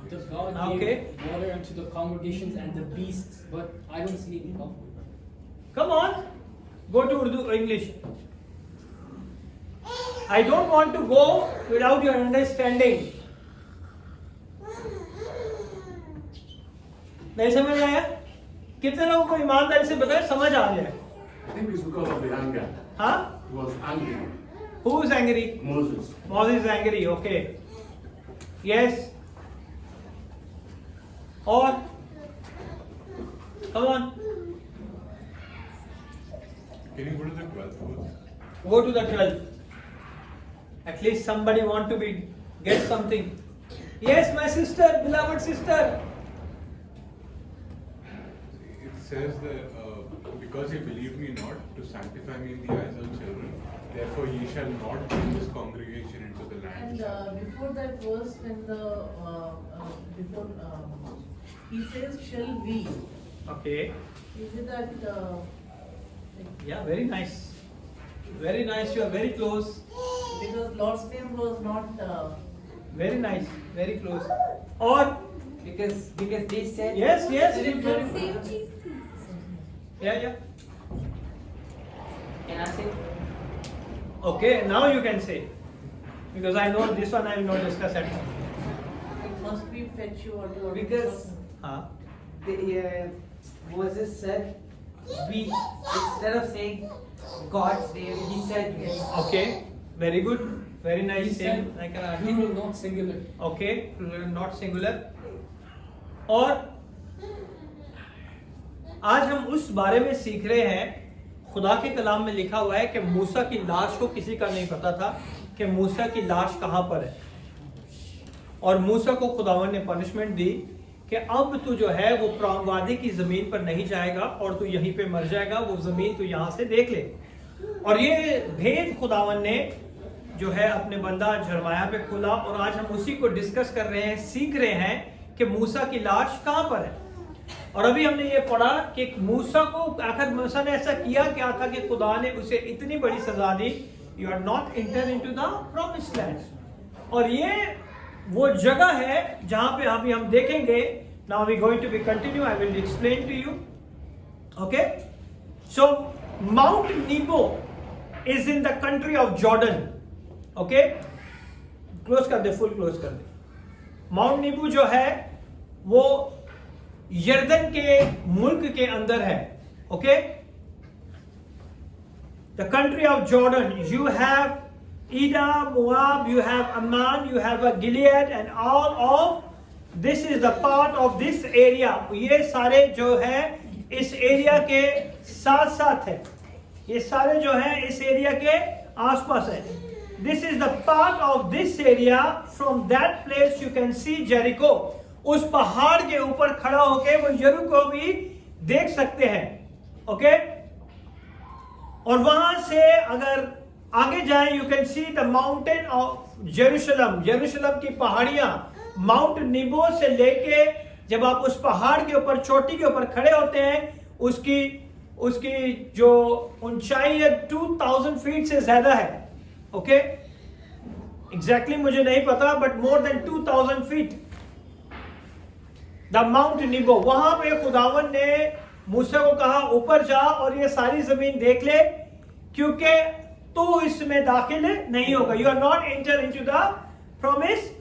Speaker 3: The God
Speaker 1: Okay.
Speaker 3: gave water unto the congregations and the beasts, but I don't see it. No?
Speaker 1: Come on, go to Urdu, English. I don't want to go without your understanding. नहीं समझ आया? कितने लोगों को ईमानदारी से बताए समझ आ जाए?
Speaker 4: I think it's because of the anger.
Speaker 1: हाँ?
Speaker 4: He was angry.
Speaker 1: Who is angry?
Speaker 4: Moses.
Speaker 1: Moses is angry. Okay. Yes. और come on,
Speaker 2: Can you go to the 12th verse?
Speaker 1: go to the 12th. At least somebody want to be get something. Yes, my sister, beloved sister.
Speaker 2: It says that because he believed me not to sanctify me in the eyes of children, therefore ye shall not bring this congregation into the land.
Speaker 8: And before that verse, when before he says, "Shall we?"
Speaker 1: Okay.
Speaker 8: Is it that?
Speaker 1: Yeah, very nice. Very nice. You are very close.
Speaker 8: Because Lord's name was not.
Speaker 1: Very nice. Very close. Or
Speaker 6: Because they said.
Speaker 1: yes, yes. Yeah, yeah.
Speaker 6: Can I say?
Speaker 1: Okay, now you can say. Because I know this one I will not discuss at all.
Speaker 8: It must be fetch you or do.
Speaker 6: Because
Speaker 1: Huh?
Speaker 6: Moses said, "We," instead of saying God's name, he said yes.
Speaker 1: Okay. Very good. Very
Speaker 3: He
Speaker 1: nice. Same
Speaker 3: said
Speaker 1: like an
Speaker 3: plural, not singular.
Speaker 1: Okay, not singular. और आज हम उस बारे में सीख रहे हैं, खुदा के कलाम में लिखा हुआ है कि मूसा की लाश को किसी का नहीं पता था कि मूसा की लाश कहां पर है। और मूसा को खुदावन ने पनिशमेंट दी कि अब तू जो है वो वादे की जमीन पर नहीं जाएगा और तू यहीं पे मर जाएगा, वो जमीन तू यहां से देख ले। और ये भेद खुदावन ने जो है अपने बंदा जरमाया पे खोला, और आज हम उसी को डिस्कस कर रहे हैं, सीख रहे हैं कि मूसा की लाश कहां पर है। और अभी हमने ये पढ़ा कि मूसा को आखिर मूसा ने ऐसा किया क्या था कि खुदा ने उसे इतनी बड़ी सजा दी, you are not enter into the promised land. और ये वो जगह है जहां पे अभी हम देखेंगे। Now we going to be continue, I will explain to you. Okay, so Mount Nebo is in the country of Jordan. Okay, close कर दे, फुल क्लोज कर दे। माउंट नीबू जो है वो यर्दन के मुल्क के अंदर है। Okay, the country of Jordan, you have Edom, Moab, you have Ammon, you have Gilead, and all of this is the part of this area, ये सारे जो है इस एरिया के साथ साथ है, ये सारे जो है इस एरिया के आसपास है. This is the part of this area. From that place you can see Jericho. उस पहाड़ के ऊपर खड़ा होके वो यरीको भी देख सकते हैं. ओके और वहां से अगर आगे जाए you can see the mountain of Jerusalem. Jerusalem की पहाड़ियां माउंट निबो से लेके जब आप उस पहाड़ के ऊपर चोटी के ऊपर खड़े होते हैं उसकी जो ऊंचाई है 2000 फीट से ज्यादा है. ओके एग्जैक्टली मुझे नहीं पता but more than 2000 feet the mount निबो. वहां पे खुदावन ने मूसा को कहा ऊपर जा और ये सारी जमीन देख ले क्योंकि तो इसमें दाखिल नहीं होगा. You are not enter into the promise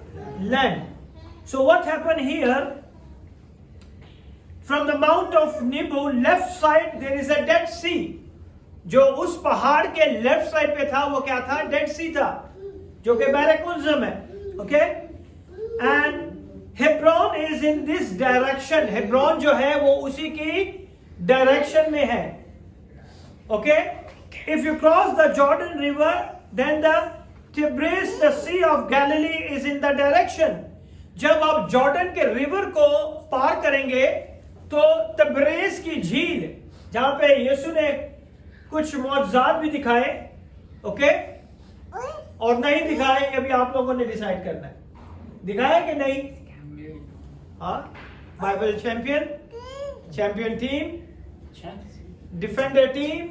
Speaker 1: land. So what happened here from the Mount of Nebo left side there is a Dead Sea. जो उस पहाड़ के लेफ्ट साइड पे था वो क्या था? डेड सी था जो कि बैरकुलजम है. Okay and Hebron is in this direction. Hebron जो है वो उसी की डायरेक्शन में है. Okay if you cross the Jordan river then the Tiberias the sea of Galilee is in the direction. जब आप जॉर्डन के रिवर को पार करेंगे तो तिब्रिस की झील जहां पे यीशु ने कुछ मौजज़ात भी दिखाए ओके और नहीं दिखाए ये भी आप लोगों ने डिसाइड करना है. दिखाया कि नहीं? हाँ Bible champion team, defender team.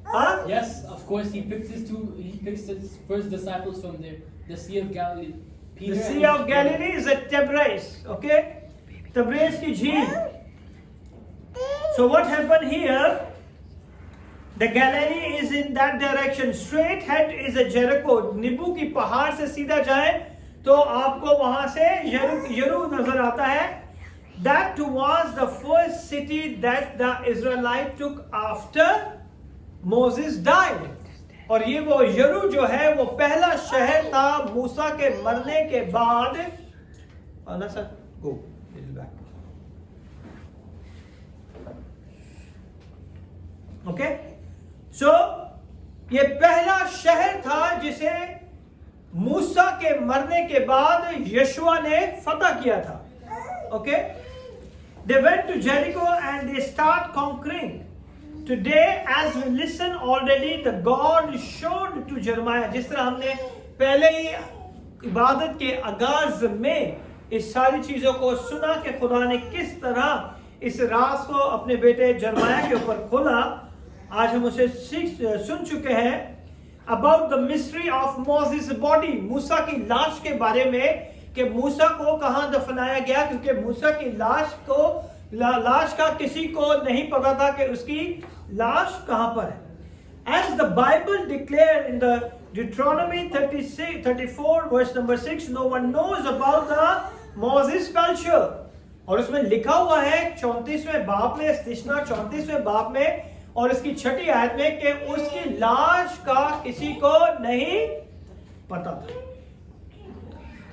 Speaker 1: हाँ
Speaker 5: Yes, of course, he picks his first disciples from the Sea of Galilee. Peter
Speaker 1: The Sea of Galilee is at Tiberias. Okay, Tiberias की झील. So what happened here? The Galilee is in that direction. Straight head is a Jericho. निबू की पहाड़ से सीधा जाए तो आपको वहां से यरू नजर आता है. That was the first city that the Israelites took after Moses died. और ये वो यरू जो है वो पहला शहर था मूसा के मरने के बाद. ना sir go back. Okay so ये पहला शहर था जिसे मूसा के मरने के बाद यशुआ ने फतह किया था. Okay they went to Jericho and they start conquering. Today, as we listen already, the God showed to Jeremiah. जिस तरह हमने पहले ही इबादत के आगाज में इस सारी चीजों को सुना कि खुदा ने किस तरह इस राज को अपने बेटे जरमाया के ऊपर खोला. आज हम उसे सुन चुके हैं. About the mystery of Moses' body, मूसा की लाश के बारे में कि मूसा को कहां दफनाया गया क्योंकि मूसा की लाश का किसी को नहीं पता था कि उसकी लाश कहां पर है. As the Bible declared in the Deuteronomy 34 verse number 6, no one knows about the Moses culture. और उसमें लिखा हुआ है 34वें बाब में, इस्तिश्ना 34वें बाब में और इसकी 6ठी आयत में कि उसकी लाश का किसी को नहीं पता था.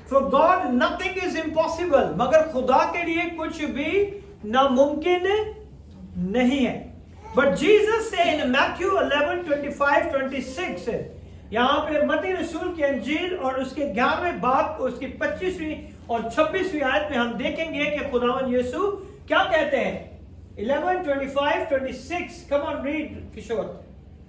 Speaker 1: For God nothing is impossible. मगर खुदा के लिए कुछ भी नामुमकिन नहीं है. But Jesus said in Matthew 11:25-26 यहाँ पे मत्ती रसूल की अंजील और उसके 11वें बाब उसकी 25वीं और 26वीं आयत में हम देखेंगे कि खुदावंद यीशु क्या कहते हैं. 11:25-26 come on read Kishore.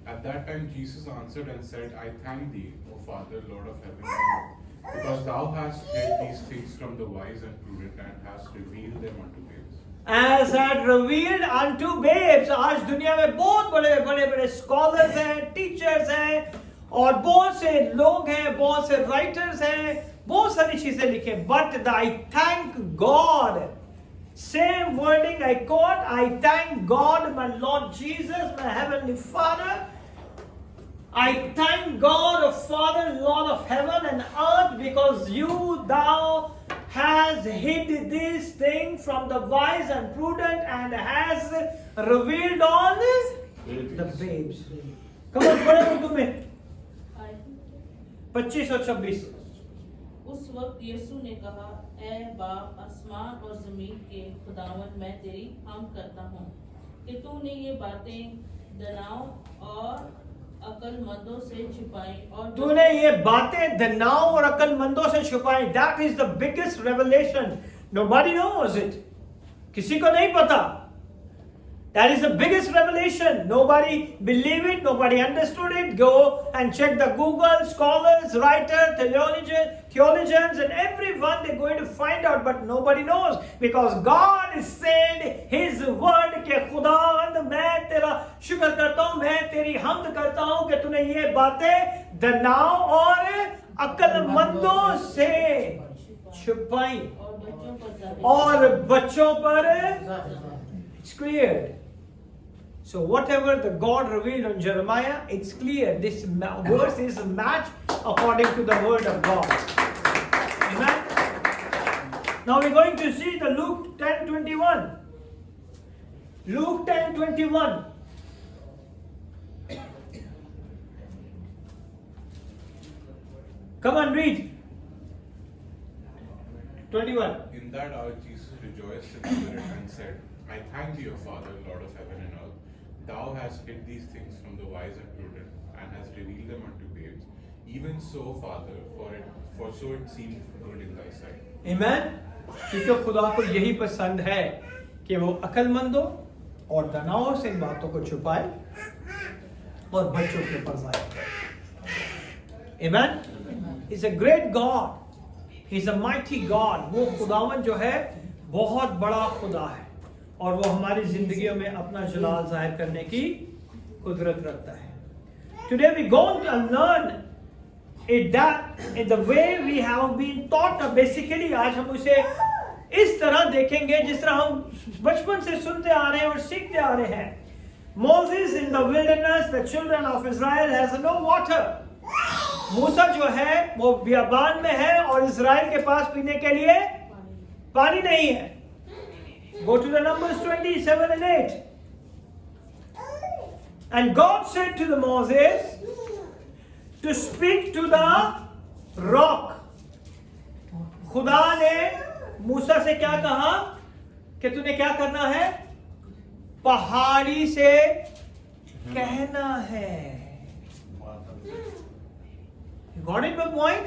Speaker 2: At that time Jesus answered and said, I thank thee, O Father, Lord of heaven and earth, because thou hast hid these things from the wise and prudent and hast revealed them unto babes.
Speaker 1: As had revealed unto babes. आज दुनिया में बहुत बड़े scholars हैं, teachers हैं और बहुत से लोग हैं, बहुत से राइटर्स हैं, बहुत सारी चीजें लिखे. But I thank God. Same wording I quote. I thank God, my Lord Jesus, my Heavenly Father. I thank God, O Father, Lord of heaven and earth, because thou has hid this thing from the wise and prudent and has revealed on the babes. Come on, पढ़े उर्दू में 25 और 26.
Speaker 7: उस वक्त यीशु ने कहा, ऐ बाप, आसमान और जमीन के खुदावन, मैं तेरी हम करता हूँ कि तूने ये बातें दनाओं और अक्लमंदों से छुपाई और
Speaker 1: तूने ये बातें दनाओं और अक्लमंदों से छुपाई. That is the biggest revelation. Nobody knows it. किसी को नहीं पता. That is the biggest revelation. Nobody believed it, nobody understood it. Go and check the Google, scholars, writers, theologians, and everyone, they're going to find out, but nobody knows. Because God said His word के खुदावंद मैं तेरा शुक्र करता हूँ, मैं तेरी हमद करता हूँ कि तूने ये बातें दनाओं और अक्लमंदों से छुपाई और बच्चों पर it's cleared. So whatever the God revealed on Jeremiah, it's clear. This verse is a match according to the word of God. Amen. Now we're going to see the Luke 10:21. Luke 10:21. Come on, read. 21.
Speaker 2: In that hour Jesus rejoiced in spirit and said, I thank thee, O Father, Lord of heaven and earth. Thou hast hid these things from the wise and prudent, and hast revealed them unto babes. Even so, Father, for so it seemed good in thy sight.
Speaker 1: Amen. क्योंकि खुदा को यही पसंद है कि वो अक्लमंदों और दनाओं से इन बातों को छुपाए और बच्चों के पढ़ाए. Amen. He's a great God. He's a mighty God. वो खुदावन जो है बहुत बड़ा खुदा है और वो हमारी जिंदगियों में अपना जलाल जाहिर करने की कुदरत रखता है. Today we going to learn it that in the way we have been taught. Basically आज हम उसे इस तरह देखेंगे जिस तरह हम बचपन से सुनते आ रहे हैं और सीखते आ रहे हैं. Moses in the wilderness, the children of Israel has no water. मूसा जो है वो बियाबान में है और इज़राइल के पास पीने के लिए पानी नहीं है. Go to the Numbers 27 and 8. And God said to the Moses to speak to the rock. खुदा ने मूसा से क्या कहा कि तूने क्या करना है? पहाड़ी से कहना है. You got it, my point?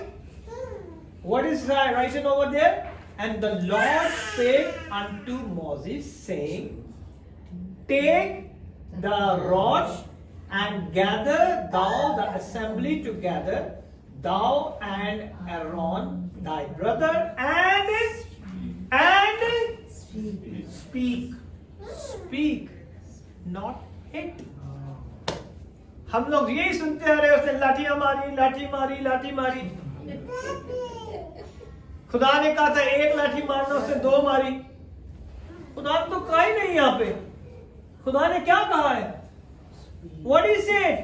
Speaker 1: What is written over there? And the Lord spake unto Moses, saying, take the rod and gather thou the assembly together, thou and Aaron thy brother, and speak, not hit. हम लोग यही सुनते आ रहे हैं, उसने लाठी मारी. खुदा ने कहा था एक लाठी मारना, उसने दो मारी. खुदा ने तो कहा ही नहीं यहाँ पे. खुदा ने क्या कहा है? What he said?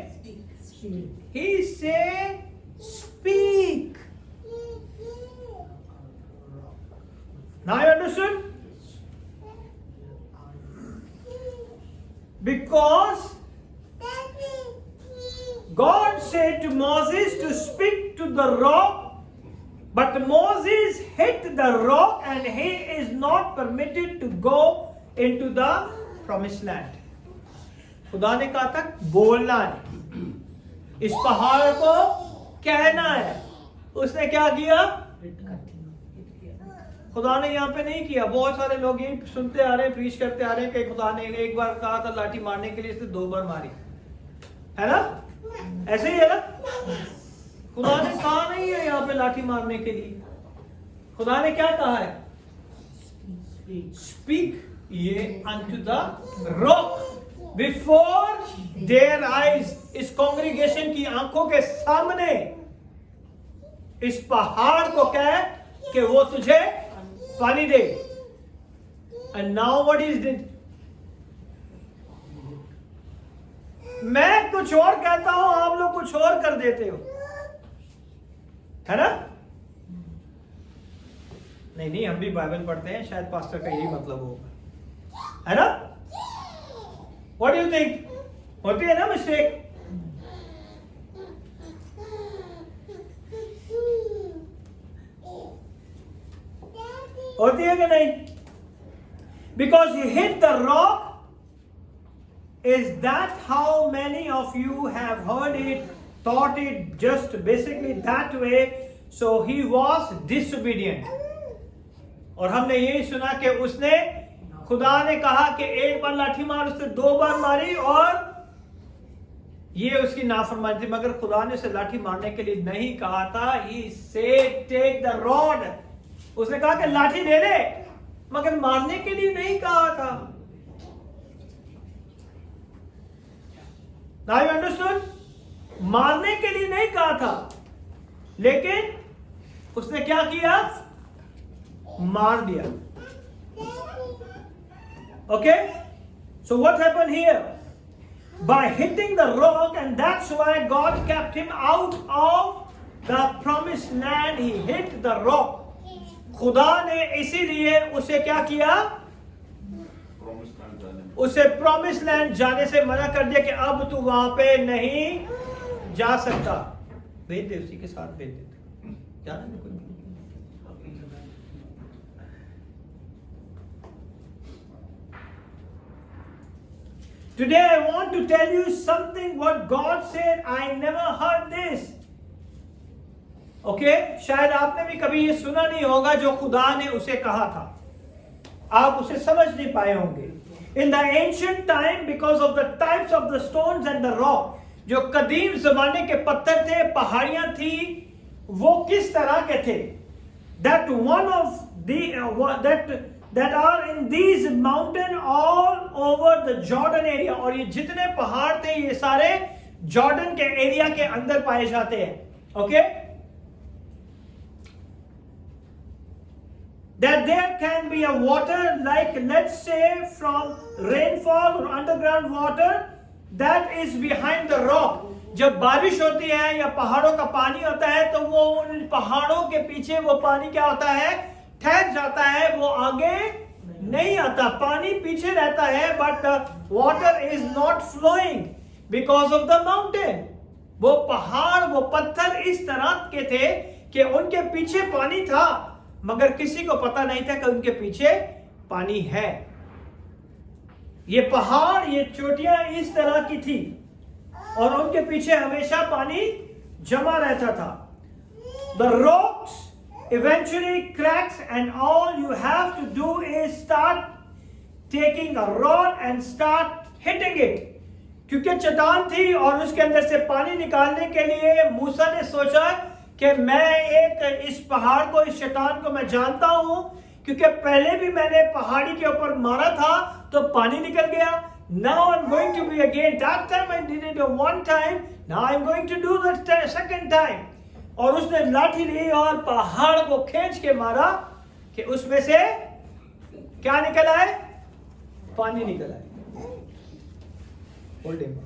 Speaker 1: He said, speak. Now you understood? Because God said to Moses to speak to the rock, but Moses hit the rock and he is not permitted to go into the promised land. खुदा ने कहा था बोलना है, इस पहाड़ को कहना है. उसने क्या किया? खुदा ने यहाँ पे नहीं किया. बहुत सारे लोग ये सुनते आ रहे हैं, प्रीच करते आ रहे हैं कि खुदा ने एक बार कहा था लाठी मारने के लिए, इसने दो बार मारी. है ना? ऐसे ही है ना? खुदा ने कहा नहीं है यहाँ पे लाठी मारने के लिए. खुदा ने क्या कहा है? Speak ye unto the rock before their eyes. इस congregation की आंखों के सामने इस पहाड़ को कह कि वो तुझे पानी दे. And now what is it? मैं कुछ और कहता हूं, आप लोग कुछ और कर देते हो. है ना? नहीं, हम भी बाइबल पढ़ते हैं, शायद पास्टर का यही मतलब होगा. है ना? What do you think? होती है ना मिस्टेक? होती है कि नहीं? Because he hit the rock. Is that how many of you have heard it, thought it just basically that way? So he was disobedient. और हमने यही सुना कि उसने, खुदा ने कहा कि एक बार लाठी मार, उसने 2 बार मारी और ये उसकी नाफरमानी थी, मगर खुदा ने उसे लाठी मारने के लिए नहीं कहा था. He said take the rod. उसने कहा कि लाठी दे दे, मगर मारने के लिए नहीं कहा था. Now you understood? मारने के लिए नहीं कहा था, लेकिन उसने क्या किया? मार दिया. Okay? So what happened here? By hitting the rock, and that's why God kept him out of the promised land. He hit the rock. खुदा ने इसीलिए उसे क्या किया? उसे प्रॉमिस लैंड जाने से मना कर दिया कि अब तू वहां पे नहीं जा सकता. भेज दे, उसी के साथ भेज दे. जाना नहीं कोई. Today I want to tell you something what God said. I never heard this. Okay? शायद आपने भी कभी ये सुना नहीं होगा जो खुदा ने उसे कहा था. आप उसे समझ नहीं पाए होंगे. In the ancient time, because of the types of the stones and the rock, जो कदीम जमाने के पत्थर थे, पहाड़ियां थी, वो किस तरह के थे? That one of the that are in these mountain all over the Jordan area. और ये जितने पहाड़ थे ये सारे जॉर्डन के एरिया के अंदर पाए जाते हैं. Okay? That there can be a water like, let's say, from rainfall or underground water that is behind the rock. जब बारिश होती है या पहाड़ों का पानी होता है तो वो उन पहाड़ों के पीछे वो पानी क्या होता है? ठहर जाता है, वो आगे नहीं आता. पानी पीछे रहता है, but the water is not flowing because of the mountain. वो पहाड़, वो पत्थर इस तरह के थे कि उनके पीछे पानी था, मगर किसी को पता नहीं था कि उनके पीछे पानी है. ये पहाड़, ये चोटियां इस तरह की थी और उनके पीछे हमेशा पानी जमा रहता था. The rocks eventually cracks, and all you have to do is start taking a rod and start hitting it. क्योंकि चट्टान थी और उसके अंदर से पानी निकालने के लिए मूसा ने सोचा कि मैं एक इस पहाड़ को, इस चट्टान को मैं जानता हूं, क्योंकि पहले भी मैंने पहाड़ी के ऊपर मारा था तो पानी निकल गया. Now I'm going to be again. That time I did it one time. Now I'm going to do the second time. और उसने लाठी ली और पहाड़ को खींच के मारा कि उसमें से क्या निकल आए? पानी निकल आए. Hold him.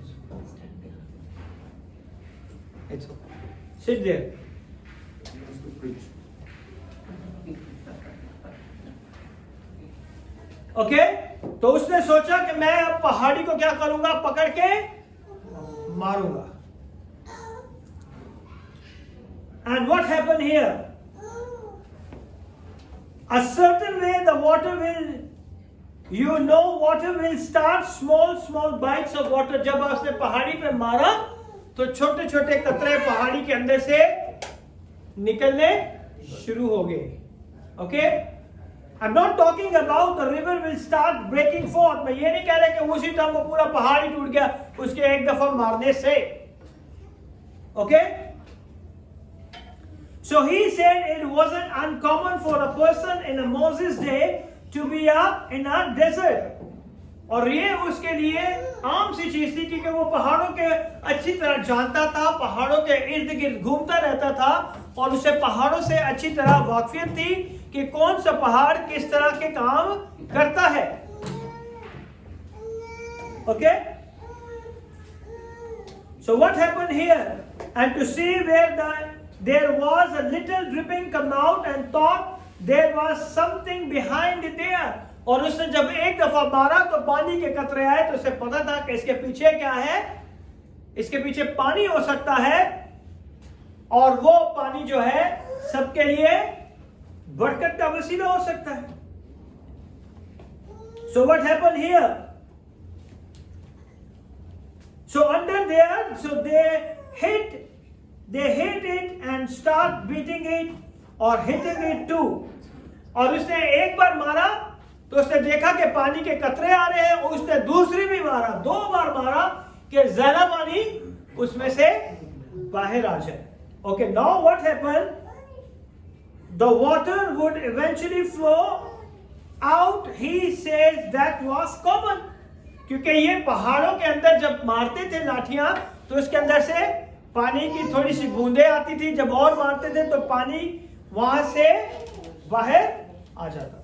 Speaker 1: It's okay. Sit there. Okay? तो उसने सोचा कि मैं अब पहाड़ी को क्या करूंगा? पकड़ के मारूंगा. And what happened here? A certain way the water will, water will start small bites of water. जब उसने पहाड़ी पे मारा तो छोटे छोटे कतरे पहाड़ी के अंदर से निकलने शुरू हो गए. Okay? I'm not talking about the river will start breaking forth. मैं ये नहीं कह रहा कि उसी टाइम वो पूरा पहाड़ ही टूट गया उसके एक दफा मारने से. Okay? So he said it wasn't uncommon for a person in a Moses day to be up in a desert. और ये उसके लिए आम सी चीज थी क्योंकि वो पहाड़ों के अच्छी तरह जानता था, पहाड़ों के इर्द गिर्द घूमता रहता था और उसे पहाड़ों से अच्छी तरह वाकफियत थी कि कौन सा पहाड़ किस तरह के काम करता है. Okay? So what happened here? And to see where there was a little dripping come out and thought there was something behind it there. और उसने जब एक दफा मारा तो पानी के कतरे आए तो उसे पता था कि इसके पीछे क्या है, इसके पीछे पानी हो सकता है और वो पानी जो है सबके लिए बरकत का वसीला हो सकता है. So what happened here? So under there, so they hit it and start beating it or hitting it too. और उसने एक बार मारा तो उसने देखा कि पानी के कतरे आ रहे हैं, और उसने दूसरी भी मारा, 2 बार मारा कि ज्यादा पानी उसमें से बाहर आ जाए. Okay, now what happened? The water would eventually flow out. He says that was common. क्योंकि ये पहाड़ों के अंदर जब मारते थे लाठियां तो इसके अंदर से पानी की थोड़ी सी बूंदें आती थी. जब और मारते थे तो पानी वहां से बाहर आ जाता.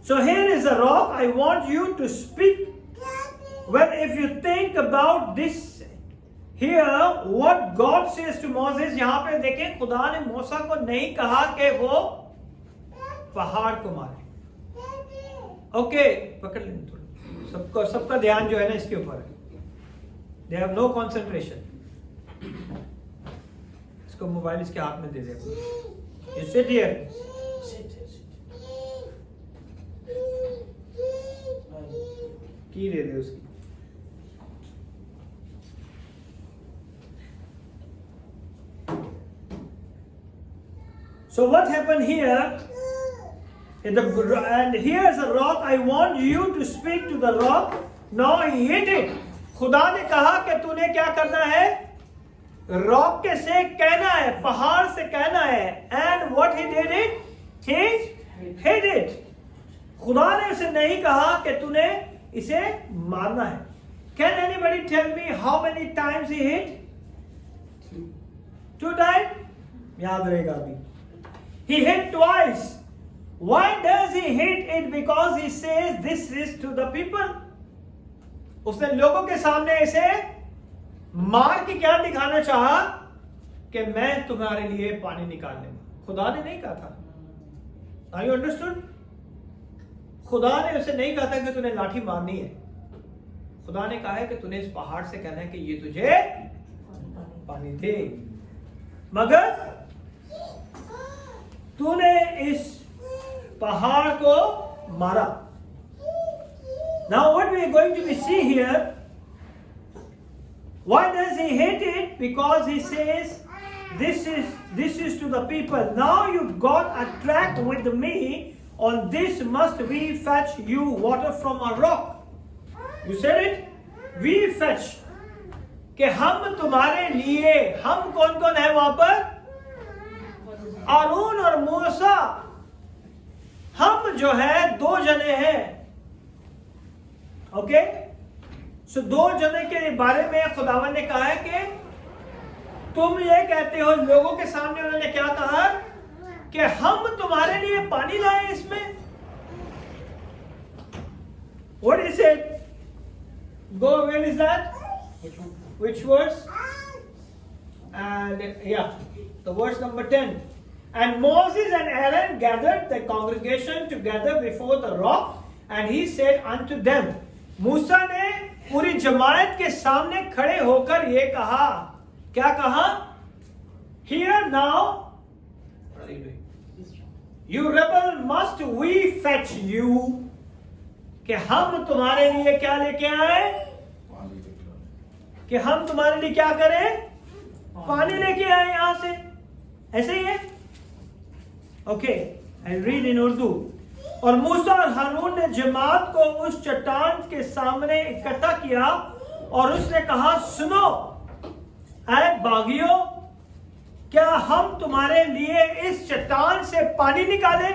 Speaker 1: So here is a rock. I want you to speak. Well, if you think about this here, what God says to Moses, यहाँ पे देखें खुदा ने मूसा को नहीं कहा कि वो पहाड़ को मारे. ओके, पकड़ लें थोड़ा. सबका ध्यान जो है ना इसके ऊपर है. They have no concentration. इसको मोबाइल इसके हाथ में दे दे. You sit here. की दे दे उसकी. So what happened here? And here's a rock. I want you to speak to the rock. Now he hit it. खुदा ने कहा कि तूने क्या करना है? रॉक के से कहना है, पहाड़ से कहना है. And what he did it? He hit it. खुदा ने उसे नहीं कहा कि तूने इसे मारना है. Can anybody tell me how many times he hit? 2 times? याद रहेगा अभी. He hit twice. Why does he hit it? Because he says this is to the people. उसने लोगों के सामने इसे मार के क्या दिखाना चाहा कि मैं तुम्हारे लिए पानी निकाल लूंगा. खुदा ने नहीं कहा था. Are you understood? खुदा ने उसे नहीं कहा था कि तूने लाठी मारनी है. खुदा ने कहा है कि तूने इस पहाड़ से कहना है कि ये तुझे पानी दे. मगर तूने इस पहाड़ को मारा. Now what we are going to see here, why does he hate it? Because he says this is to the people. Now you got a tract with me. On this must we fetch you water from a rock. You said it? We fetch. कि हम तुम्हारे लिए, हम कौन कौन है वहां पर? आरून और मूसा. हम जो है 2 जने हैं. ओके, सो 2 जने के बारे में खुदावन ने कहा है कि तुम ये कहते हो. लोगों के सामने उन्होंने क्या कहा कि हम तुम्हारे लिए पानी लाए इसमें. What is it? Go, where is that? Which verse? And yeah, the verse number 10. And Moses and Aaron gathered the congregation together before the rock, and he said unto them. मूसा ने पूरी जमात के सामने खड़े होकर ये कहा. क्या कहा? Here now, you rebel, must we fetch you? कि हम तुम्हारे लिए क्या लेके आए? कि हम तुम्हारे लिए क्या करें? पानी लेके आए यहां से. ऐसे ही है. Okay, I read in Urdu. और मूसा और हारून ने जमात को उस चट्टान के सामने इकट्ठा किया और उसने कहा, सुनो ऐ बागियों, क्या हम तुम्हारे लिए इस चट्टान से पानी निकालें?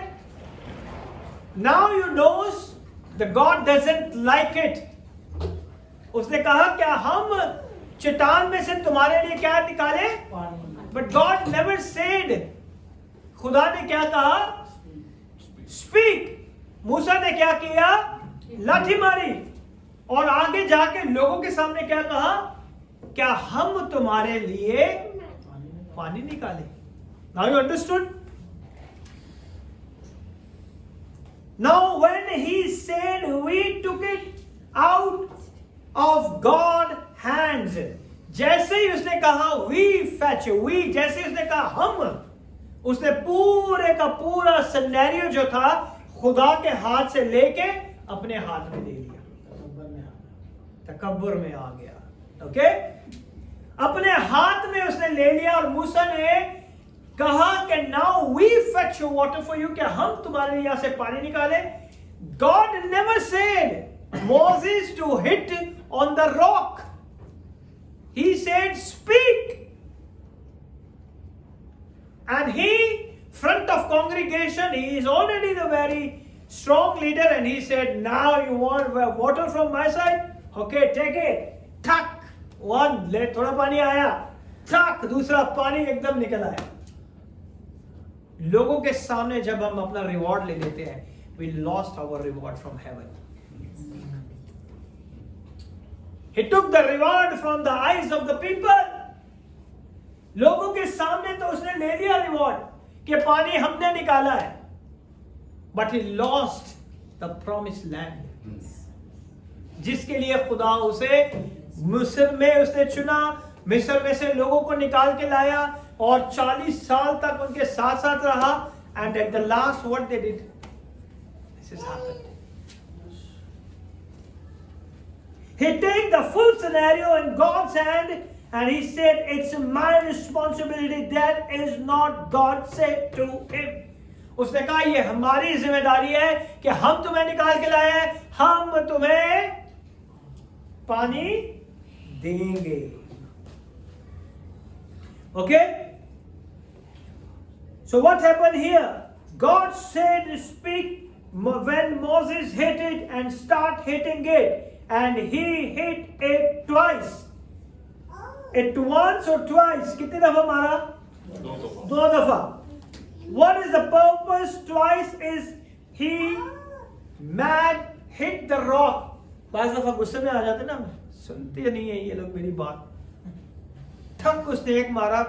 Speaker 1: Now you knows the God doesn't like it. उसने कहा क्या हम चट्टान में से तुम्हारे लिए क्या निकालें? But God never said. खुदा ने क्या कहा? Speak. मूसा ने क्या किया? लाठी मारी और आगे जाके लोगों के सामने क्या कहा? क्या हम तुम्हारे लिए पानी निकालें? Now you understood? Now when he said we took it out of God hands, जैसे ही उसने कहा we fetch, we जैसे उसने कहा हम, उसने पूरे का पूरा सिनेरियो जो था खुदा के हाथ से लेके अपने हाथ में ले लिया, तकब्बुर में आ गया। ओके, अपने हाथ में उसने ले लिया और मूसा ने कहा कि now we fetch water for you, क्या हम तुम्हारे लिए यहां से पानी निकाले। God never said Moses to hit on the rock, he said speak, and he front of congregation, he is already the very strong leader, and he said, now you want water from my side, okay, take it, ठक, one, ले थोड़ा पानी आया, ठक, दूसरा पानी एकदम निकल आया। लोगों के सामने जब हम अपना रिवॉर्ड ले लेते हैं, we lost our reward from heaven. He took the reward from the eyes of the people. लोगों के सामने तो उसने ले लिया रिवॉर्ड कि पानी हमने निकाला है, but he lost the promised land, जिसके लिए खुदा उसे मिस्र में उसने चुना, मिस्र में से लोगों को निकाल के लाया और 40 साल तक उनके साथ साथ रहा। And at the last what they did, this is happened, he take the full scenario in God's hand. And he said, it's my responsibility. That is not God said to him. उसने कहा ये हमारी जिम्मेदारी है कि हम तुम्हें निकाल के लाए हैं, हम तुम्हें पानी देंगे। Okay? So what happened here? God said, speak when Moses hit it and start hitting it. And he hit it twice. It once or twice, कितनी दफा मारा? दो दफा। What is the purpose? Twice is he mad hit the rock. बाज़ दफा गुस्से में आ जाते ना, सुनते नहीं है ये लोग मेरी बात। ठक उसने एक मारा,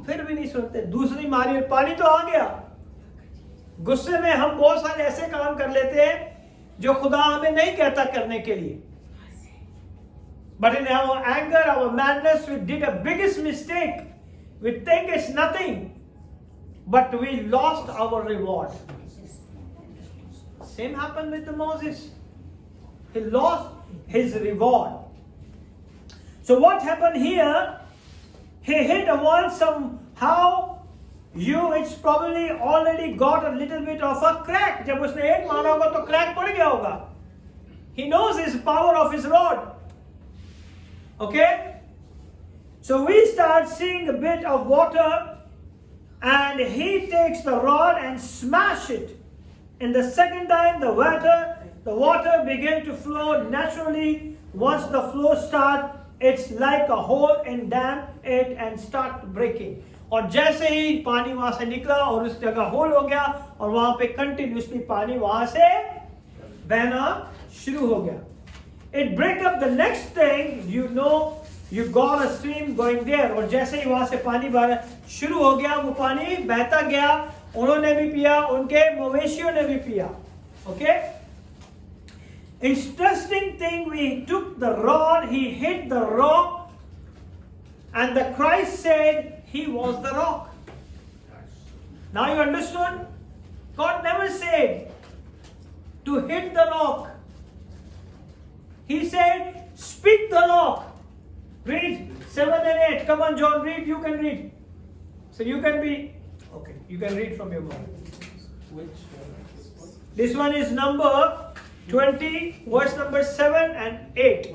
Speaker 1: फिर भी नहीं सुनते, दूसरी मारी और पानी तो आ गया। गुस्से में हम बहुत सारे ऐसे काम कर लेते हैं जो खुदा हमें नहीं कहता करने के लिए। But in our anger, our madness, we did a biggest mistake. We think it's nothing, but we lost our reward. Same happened with the Moses. He lost his reward. So what happened here? He hit a wall somehow. It's probably already got a little bit of a crack. जब उसने एक मारा होगा तो crack पड़ गया होगा. He knows his power of his rod. Okay? So we start seeing a bit of water, and he takes the rod and smash it. In the second time, the water began to flow naturally. Once the flow starts, it's like a hole in dam it and start breaking. और जैसे ही पानी वहां से निकला और उस जगह whole हो गया और वहां पे कंटिन्यूसली पानी वहां से बहना शुरू हो गया. It break up the next thing, you got a stream going there. और जैसे ही वहां से पानी बहना शुरू हो गया, वो पानी बहता गया, उन्होंने भी पिया, उनके मवेशियों ने भी पिया. Okay? Interesting thing, we took the rod, he hit the rock, and the Christ said he was the rock. Now you understood? God never said to hit the rock. He said, speak the rock. Read 7 and 8. Come on, John, read. You can read. So you can be, okay, you can read from your mind. This one is number 20, verse number 7 and 8.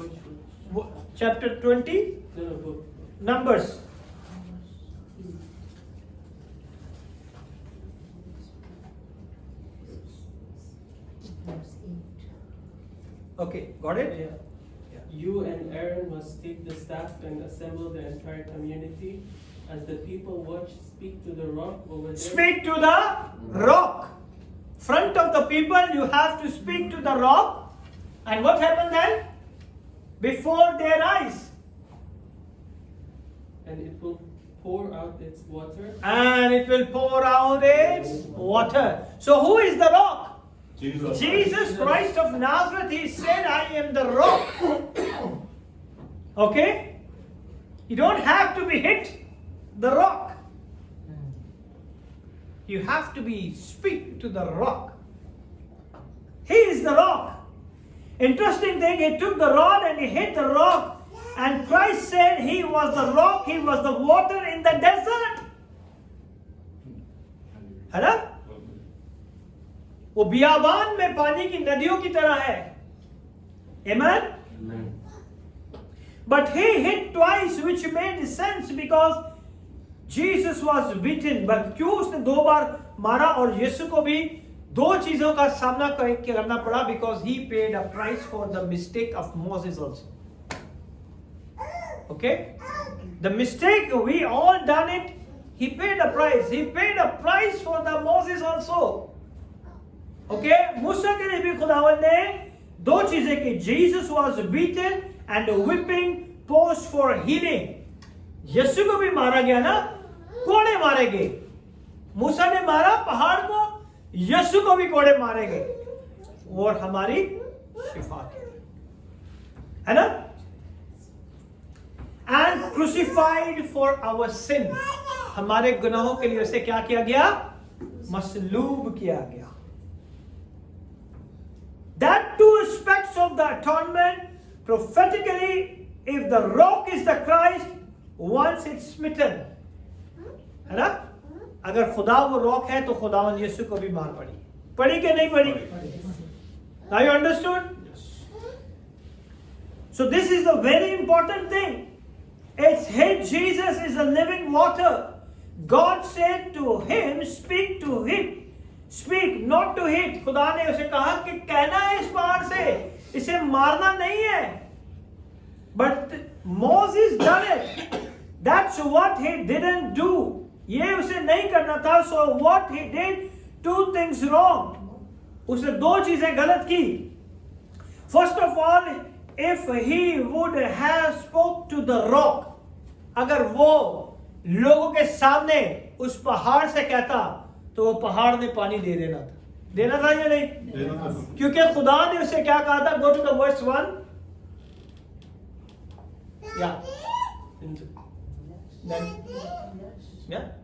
Speaker 1: Chapter 20, Numbers. Okay, got it?
Speaker 11: Yeah. You and Aaron must take the staff and assemble the entire community. As the people watch, speak to the rock over there.
Speaker 1: Speak to the rock. Front of the people, you have to speak to the rock. And what happened then? Before their eyes.
Speaker 11: And it will pour out its water.
Speaker 1: And it will pour out its water. So who is the rock? Jesus Christ of Nazareth. He said, I am the rock. Okay? You don't have to be hit the rock. You have to be speak to the rock. He is the rock. Interesting thing, he took the rod and he hit the rock, and Christ said he was the rock, he was the water in the desert. है ना? वो बियाबान में पानी की नदियों की तरह है. Amen? But he hit twice, which made sense because Jesus was beaten. But क्यों उसने दो बार मारा और यीशु को भी दो चीजों का सामना करना पड़ा? Because he paid a price for the mistake of Moses also. Okay? The mistake, we all done it. He paid a price. He paid a price for the Moses also. Okay? मूसा के लिए भी खुदावन ने दो चीजें की. Jesus was beaten and a whipping post for healing. यीशु को भी मारा गया ना, कोड़े मारे गए. मूसा ने मारा पहाड़ को, यीशु को भी कोड़े मारे गए और हमारी शिफा के लिए, है ना? And crucified for our sin. हमारे गुनाहों के लिए उसे क्या किया गया? मसलूब किया गया. That two aspects of the atonement prophetically, if the rock is the Christ, once it's smitten, है ना? अगर खुदा वो रॉक है तो खुदावन यीशु को भी मार पड़ी कि नहीं पड़ी? Now you understood? So this is the very important thing. It's hit. Jesus is the living water. God said to him, speak to him. Speak, not to hit. खुदा ने उसे कहा कि कहना है इस पहाड़ से, इसे मारना नहीं है. But Moses done it. That's what he didn't do. ये उसे नहीं करना था. So what he did, two things wrong. उसने दो चीजें गलत की. First of all, if he would have spoke to the rock, अगर वो लोगों के सामने उस पहाड़ से कहता तो वो पहाड़ ने पानी दे देना था या नहीं? क्योंकि खुदा ने उसे क्या कहा था? Go to the verse 1. Yeah.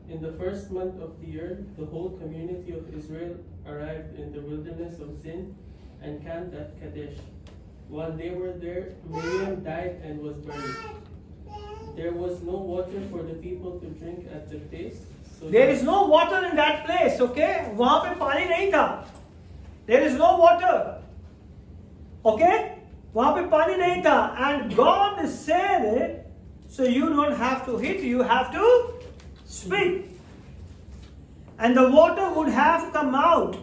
Speaker 11: In the first month of the year, the whole community of Israel arrived in the wilderness of Zin and camped at Kadesh. While they were there, Miriam died and was buried. There was no water for the people to drink at the place. So
Speaker 1: there is no water in that place, okay? वहां पे पानी नहीं था. There is no water. Okay? वहां पे पानी नहीं था. And God said, so you don't have to hit, you have to speak. And the water would have come out.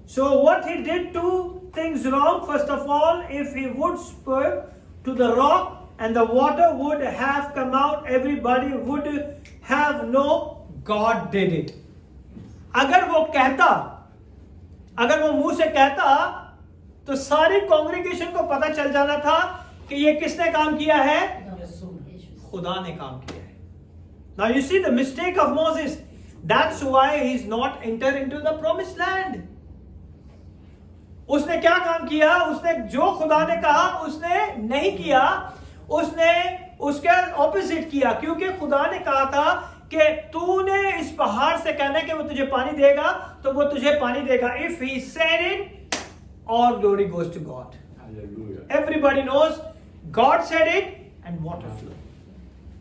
Speaker 1: So what he did, two things wrong. First of all, if he would speak to the rock and the water would have come out, everybody would have known God did it. अगर वो कहता, अगर वो मुंह से कहता तो सारी कांग्रेगेशन को पता चल जाना था कि ये किसने काम किया है? खुदा ने काम किया है. Now you see the mistake of Moses. That's why he is not entered into the promised land. उसने क्या काम किया? उसने जो खुदा ने कहा उसने नहीं किया, उसने उसके ऑपोजिट किया. क्योंकि खुदा ने कहा था कि तूने इस पहाड़ से कहना कि वो तुझे पानी देगा तो वो तुझे पानी देगा. If he said it, all glory goes to God. Hallelujah. Everybody knows God said it and water flowed.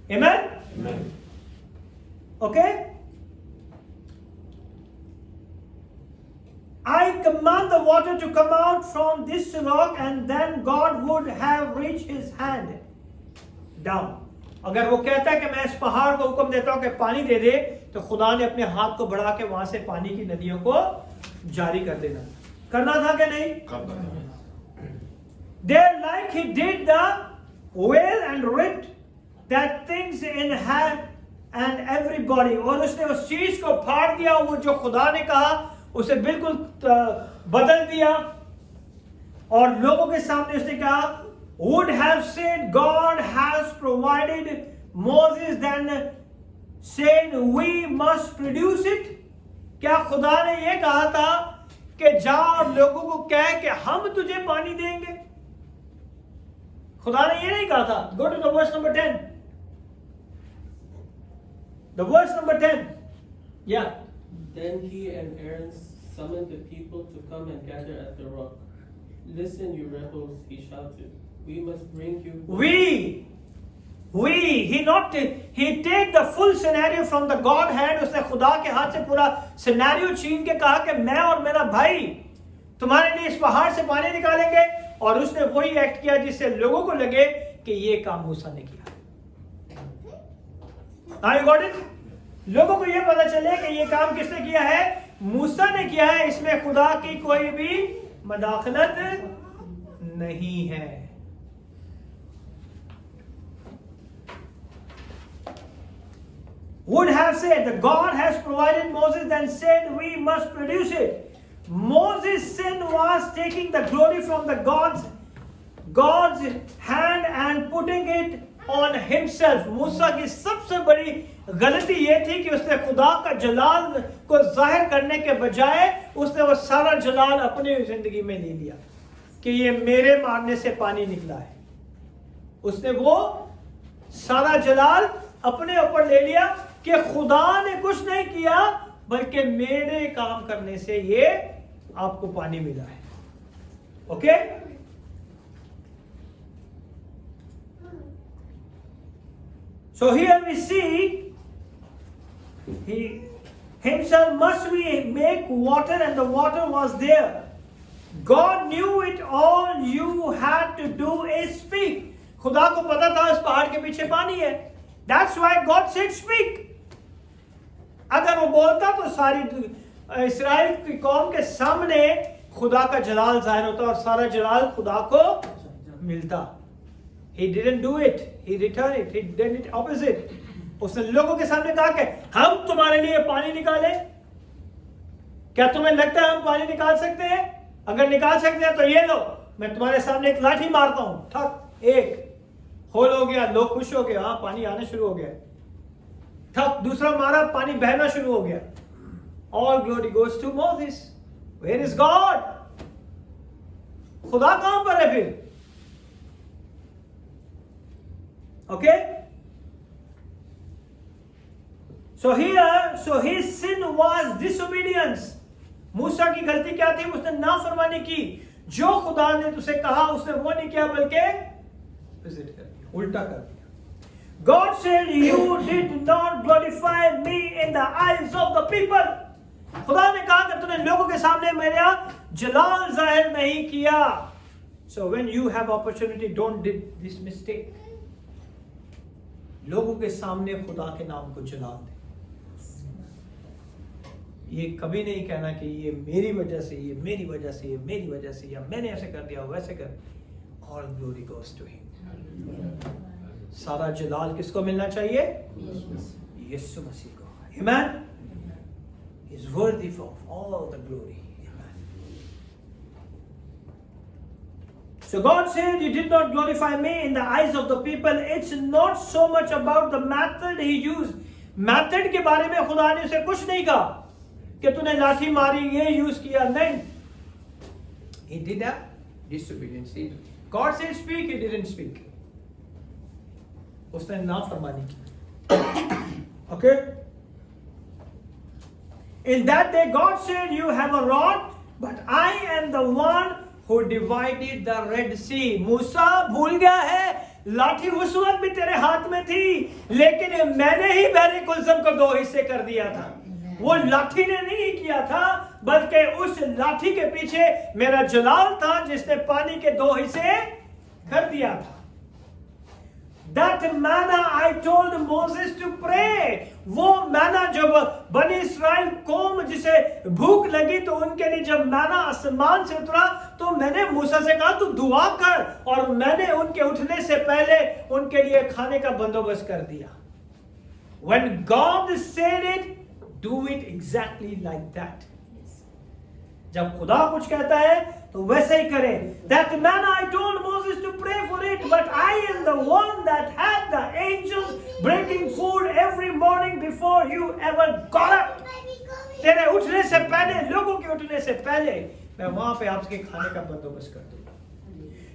Speaker 1: Amen? Amen. Okay? I command the water to come out from this rock, and then God would have reached his hand down. अगर वो कहता है कि मैं इस पहाड़ को हुक्म देता हूं कि पानी दे दे, तो खुदा ने अपने हाथ को बढ़ा के वहां से पानी की नदियों को जारी कर देना. करना था कि नहीं? There, like he did the well and ripped that things in hand and everybody. और उसने उस चीज को फाड़ दिया, वो जो खुदा ने कहा उसे बिल्कुल बदल दिया. और लोगों के सामने उसने कहा, would have said God has provided Moses, then saying we must produce it. क्या खुदा ने ये कहा था कि जाओ लोगों को कह कि हम तुझे पानी देंगे? खुदा ने ये नहीं कहा था. Go to the verse number 10. The verse number 10. Yeah.
Speaker 11: Then he and Aaron summoned the people to come and gather at the rock. Listen, you rebels, he shouted. We must bring you.
Speaker 1: He take the full scenario from the Godhead. उसने खुदा के हाथ से पूरा scenario छीन के कहा कि मैं और मेरा भाई तुम्हारे लिए इस पहाड़ से पानी निकालेंगे, और उसने वही एक्ट किया जिससे लोगों को लगे कि ये काम मूसा ने किया. You got it? लोगों को ये पता चले कि ये काम किसने किया है, मूसा ने किया है. इसमें खुदा की कोई भी मदाखलत नहीं है. Would have said that God has provided Moses, then said we must produce it. Moses' sin was taking the glory from the God's hand and putting it on himself. मूसा की सबसे बड़ी गलती ये थी कि उसने खुदा का जलाल को जाहिर करने के बजाय उसने वो सारा जलाल अपनी जिंदगी में ले लिया कि ये मेरे मारने से पानी निकला है. उसने वो सारा जलाल अपने ऊपर ले लिया कि खुदा ने कुछ नहीं किया, बल्कि मेरे काम करने से ये आपको पानी मिला है. Okay? So here we see he himself must make water, and the water was there. God knew it. All you had to do is speak. खुदा को पता था इस पहाड़ के पीछे पानी है. That's why God said speak. अगर वो बोलता तो सारी इस्राएल की कौम के सामने खुदा का जलाल जाहिर होता और सारा जलाल खुदा को मिलता. He didn't do it. He returned it. He did it opposite. उसने लोगों के सामने कहा कि हम तुम्हारे लिए पानी निकालें. क्या तुम्हें लगता है हम पानी निकाल सकते हैं? अगर निकाल सकते हैं तो ये लो, मैं तुम्हारे सामने एक लाठी मारता हूं. ठक, एक होल हो गया, लोग खुश हो गए, हाँ पानी आना शुरू हो गया. ठक, दूसरा मारा, पानी बहना शुरू हो गया. All glory goes to Moses. Where is God? खुदा कहां पर है फिर? Okay? So his sin was disobedience. मूसा की गलती क्या थी? उसने नाफरमानी की. जो खुदा ने तुझसे कहा उसने वो नहीं किया, बल्कि विजिट कर दिया, उल्टा कर दिया. God said, you did not glorify me in the eyes of the people. खुदा ने कहा कि तूने लोगों के सामने मेरा जलाल जाहिर नहीं किया. So when you have opportunity, don't do this mistake. लोगों के सामने खुदा के नाम को जला दे. ये कभी नहीं कहना कि ये मेरी वजह से, ये मेरी वजह से, ये मेरी वजह से, या मैंने ऐसे कर दिया वैसे कर. All glory goes to him. सारा जलाल किसको मिलना चाहिए? यीशु मसीह को. Amen. He is worthy of all the glory. Amen. So God said, you did not glorify me in the eyes of the people. It's not so much about the method he used. Method के बारे में खुदा ने उसे कुछ नहीं कहा कि तूने लाठी मारी, ये यूज किया. नहीं. He did that disobedience. God said speak, he didn't speak. उसने नाफरमानी की. Okay? In that day God said, you have a rod, but I am the one who divided the Red Sea. मूसा भूल गया है, लाठी उस वक्त भी तेरे हाथ में थी, लेकिन मैंने ही बहरे कुलसम को दो हिस्से कर दिया था. वो लाठी ने नहीं किया था, बल्कि उस लाठी के पीछे मेरा जलाल था जिसने पानी के दो हिस्से कर दिया था. That manna I told Moses to pray. वो मैना जब बनी इस्राएल कौम जिसे भूख लगी तो उनके लिए जब मैना आसमान से उतरा तो मैंने मूसा से कहा तू दुआ कर, और मैंने उनके उठने से पहले उनके लिए खाने का बंदोबस्त कर दिया. When God said it, do it exactly like that. जब खुदा कुछ कहता है तो वैसे ही करें. That manna I told Moses to pray for it, but I am the one that had the angels breaking food every morning before you ever got up. तेरे उठने से पहले, लोगों के उठने से पहले मैं वहां पे आपके खाने का बंदोबस्त कर दूंगा.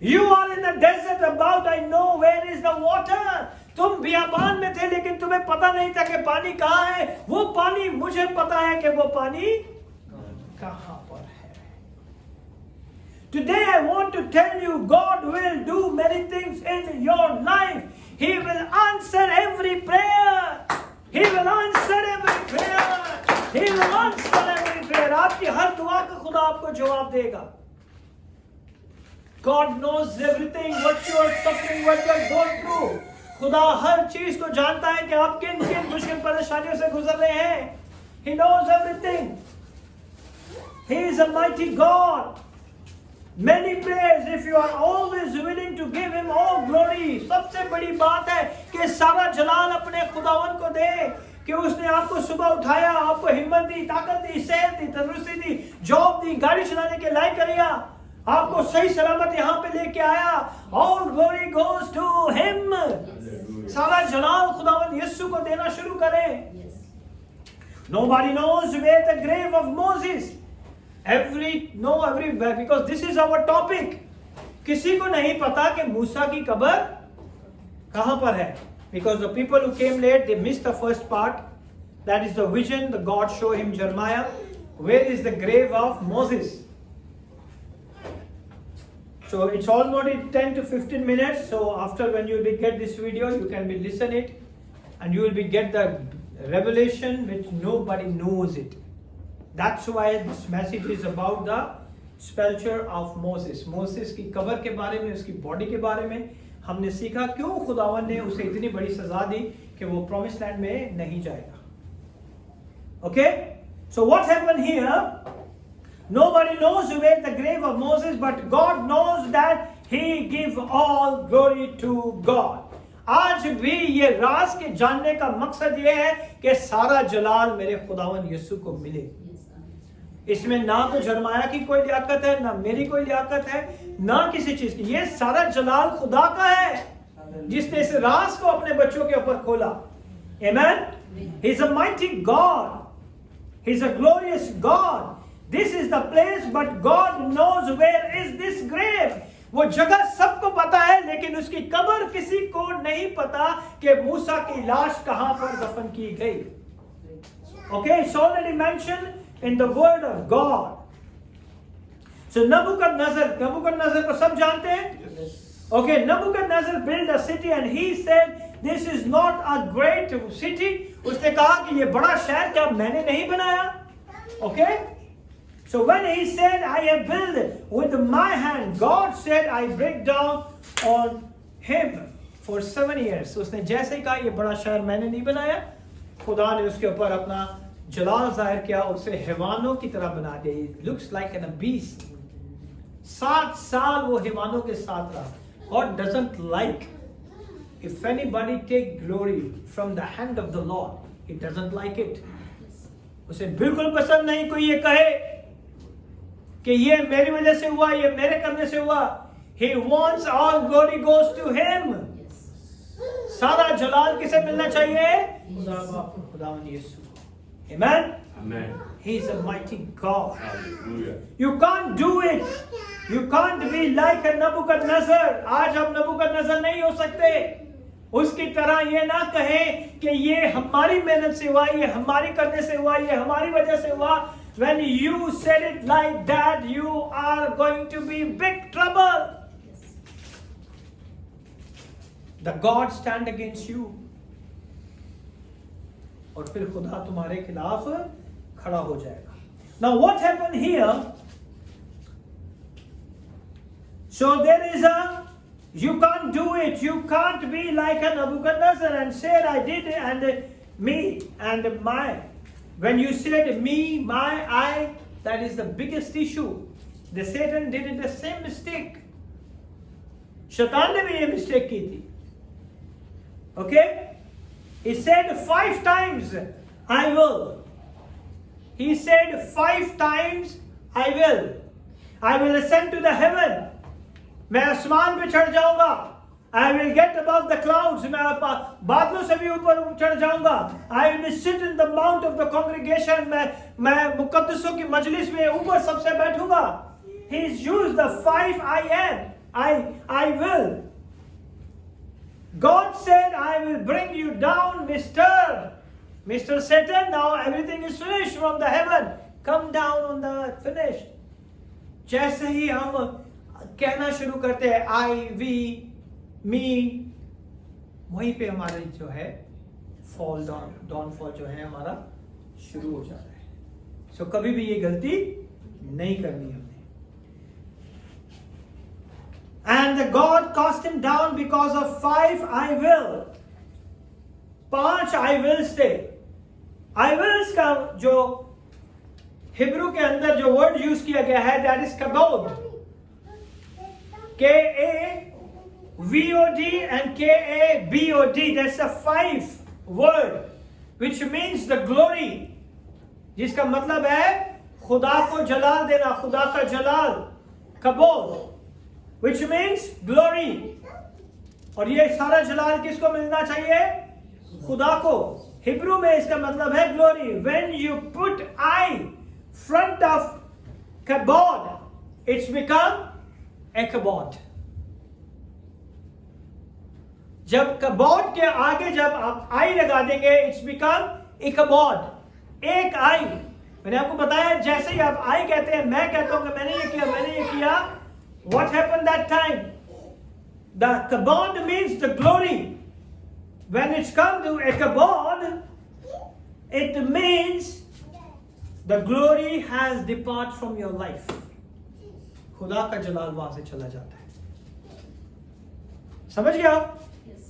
Speaker 1: You are in the desert about, I know where is the water. तुम बियाबान में थे लेकिन तुम्हें पता नहीं था कि पानी कहाँ है। वो पानी मुझे पता है कि वो पानी कहाँ पर है। Today I want to tell you, God will do many things in your life. He will answer every prayer. He will answer every prayer. He will answer every prayer. आपकी हर दुआ का खुदा आपको जवाब देगा। God knows everything, what you are suffering, what you are going through. खुदा हर चीज को जानता है कि आप किन किन मुश्किल परेशानियों से गुजर रहे हैं। He knows everything. He is a mighty God. Many prayers, if you are always willing to give him all glory. सबसे बड़ी बात है कि सारा जलाल अपने खुदावन को दे कि उसने आपको सुबह उठाया, आपको हिम्मत दी, ताकत दी, सेहत दी, तंदुरुस्ती दी, जॉब दी, गाड़ी चलाने के लायक किया, आपको सही सलामत यहाँ पे लेके आया। All glory goes to him. सारा जलाल खुदावन यीशु को देना शुरू करें। Nobody knows where the grave of Moses. Everywhere, because this is our topic. किसी को नहीं पता कि मूसा की कब्र कहां पर है, because the people who came late, they missed the first part. That is the vision the God showed him Jeremiah. Where is the grave of Moses? So it's almost 10 to 15 minutes. So after when you will get this video, you can be listen it, and you will be get the revelation which nobody knows it. That's why this message is about the sepulture of Moses. Moses की कब्र के बारे में, उसकी body के बारे में हमने सीखा क्यों खुदावन ने उसे इतनी बड़ी सजा दी कि वो प्रॉमिस लैंड में नहीं जाएगा। Okay? So what happened here? Nobody knows where the grave of Moses, but God knows that He give all glory to God. आज भी ये राज के जानने का मकसद ये है कि सारा जलाल मेरे खुदावन यीशु को मिले। इसमें ना तो जरमाया की कोई लियाकत है, ना मेरी कोई लियाकत है, ना किसी चीज की। ये सारा जलाल खुदा का है जिसने इस राज को अपने बच्चों के ऊपर खोला। Amen? He is a mighty God. He is a glorious God. This is the place, but God knows where is this grave. वो जगह सबको पता है लेकिन उसकी कब्र किसी को नहीं पता कि मूसा की लाश कहां पर दफन की गई। Okay, it's already mentioned in the word of God. So Nebuchadnezzar को सब जानते हैं? Okay, Nebuchadnezzar built a city and he said, this is not a great city. उसने कहा कि ये बड़ा शहर क्या मैंने नहीं बनाया? Okay? So when he said, I have built with my hand, God said, I break down on him for 7 years. So उसने जैसे कहा ये बड़ा शहर मैंने नहीं बनाया, खुदा ने उसके ऊपर अपना जलाल जाहिर किया, उसे हैवानों की तरह बना दिया। It looks like a beast. 7 साल वो हैवानों के साथ रहा। God doesn't like if anybody take glory from the hand of the Lord. He doesn't like it. उसे बिल्कुल पसंद नहीं कोई ये कहे कि ये मेरी वजह से हुआ, ये मेरे करने से हुआ। He wants all glory goes to him. सारा जलाल किसे मिलना चाहिए? खुदावन यीशु। Amen?
Speaker 12: Amen.
Speaker 1: He is a mighty God.
Speaker 12: Hallelujah.
Speaker 1: You can't do it. You can't be like a Nebuchadnezzar. आज हम नबूकदनेस्सर नहीं हो सकते। उसकी तरह ये ना कहें कि ये हमारी मेहनत से हुआ, ये हमारी करने से हुआ, ये हमारी वजह से हुआ। When you said it like that, you are going to be big trouble. The God stand against you. और फिर खुदा तुम्हारे खिलाफ खड़ा हो जाएगा। Now what happened here? So there is you can't do it. You can't be like a Nebuchadnezzar and said I did and me and my. When you said me, my, I, that is the biggest issue. The Satan did it the same mistake. शैतान ने भी ये mistake की थी. Okay? He said 5 times, I will. He said 5 times, I will. I will ascend to the heaven. मैं आसमान पे चढ़ जाऊंगा. I will get above the clouds. मैं बादलों से भी ऊपर चढ़ जाऊंगा. I will sit in the mount of the congregation. मैं मुकद्दसों की मजलिस में ऊपर सबसे बैठूंगा. He's used the 5 I am. I will. God said, I will bring you down, Mr. Satan. Now everything is finished from the heaven. Come down on the earth. Finished. जैसे ही हम कहना शुरू करते हैं I, we, me, वहीं पे हमारा जो है fall downfall जो है हमारा शुरू हो जाता है. So कभी भी ये गलती नहीं करनी हमने. And the God cast him down because of 5 I will. 5 I wills थे. I wills का जो हिब्रू के अंदर जो वर्ड यूज किया गया है, that is kabod. K-A-V-O-D and K-A-B-O-D. That's a 5 word which means the glory. जिसका मतलब है खुदा को जलाल देना, खुदा का जलाल, kabod. Which means glory. और ये सारा जलाल किसको मिलना चाहिए? खुदा को. हिब्रू में इसका मतलब है glory. When you put I front of kabod, it's become ekabod. जब kabod के आगे जब आप I लगा देंगे, it's become ikabod. एक I. मैंने आपको बताया जैसे ही आप I कहते हैं, मैं कहता हूं कि मैंने ये किया, what happened that time? The kabod means the glory. When it's come to a kabod, it means the glory has departed from your life. खुदा का जलाल वहां से चला जाता है. समझ गए आप?
Speaker 7: Yes.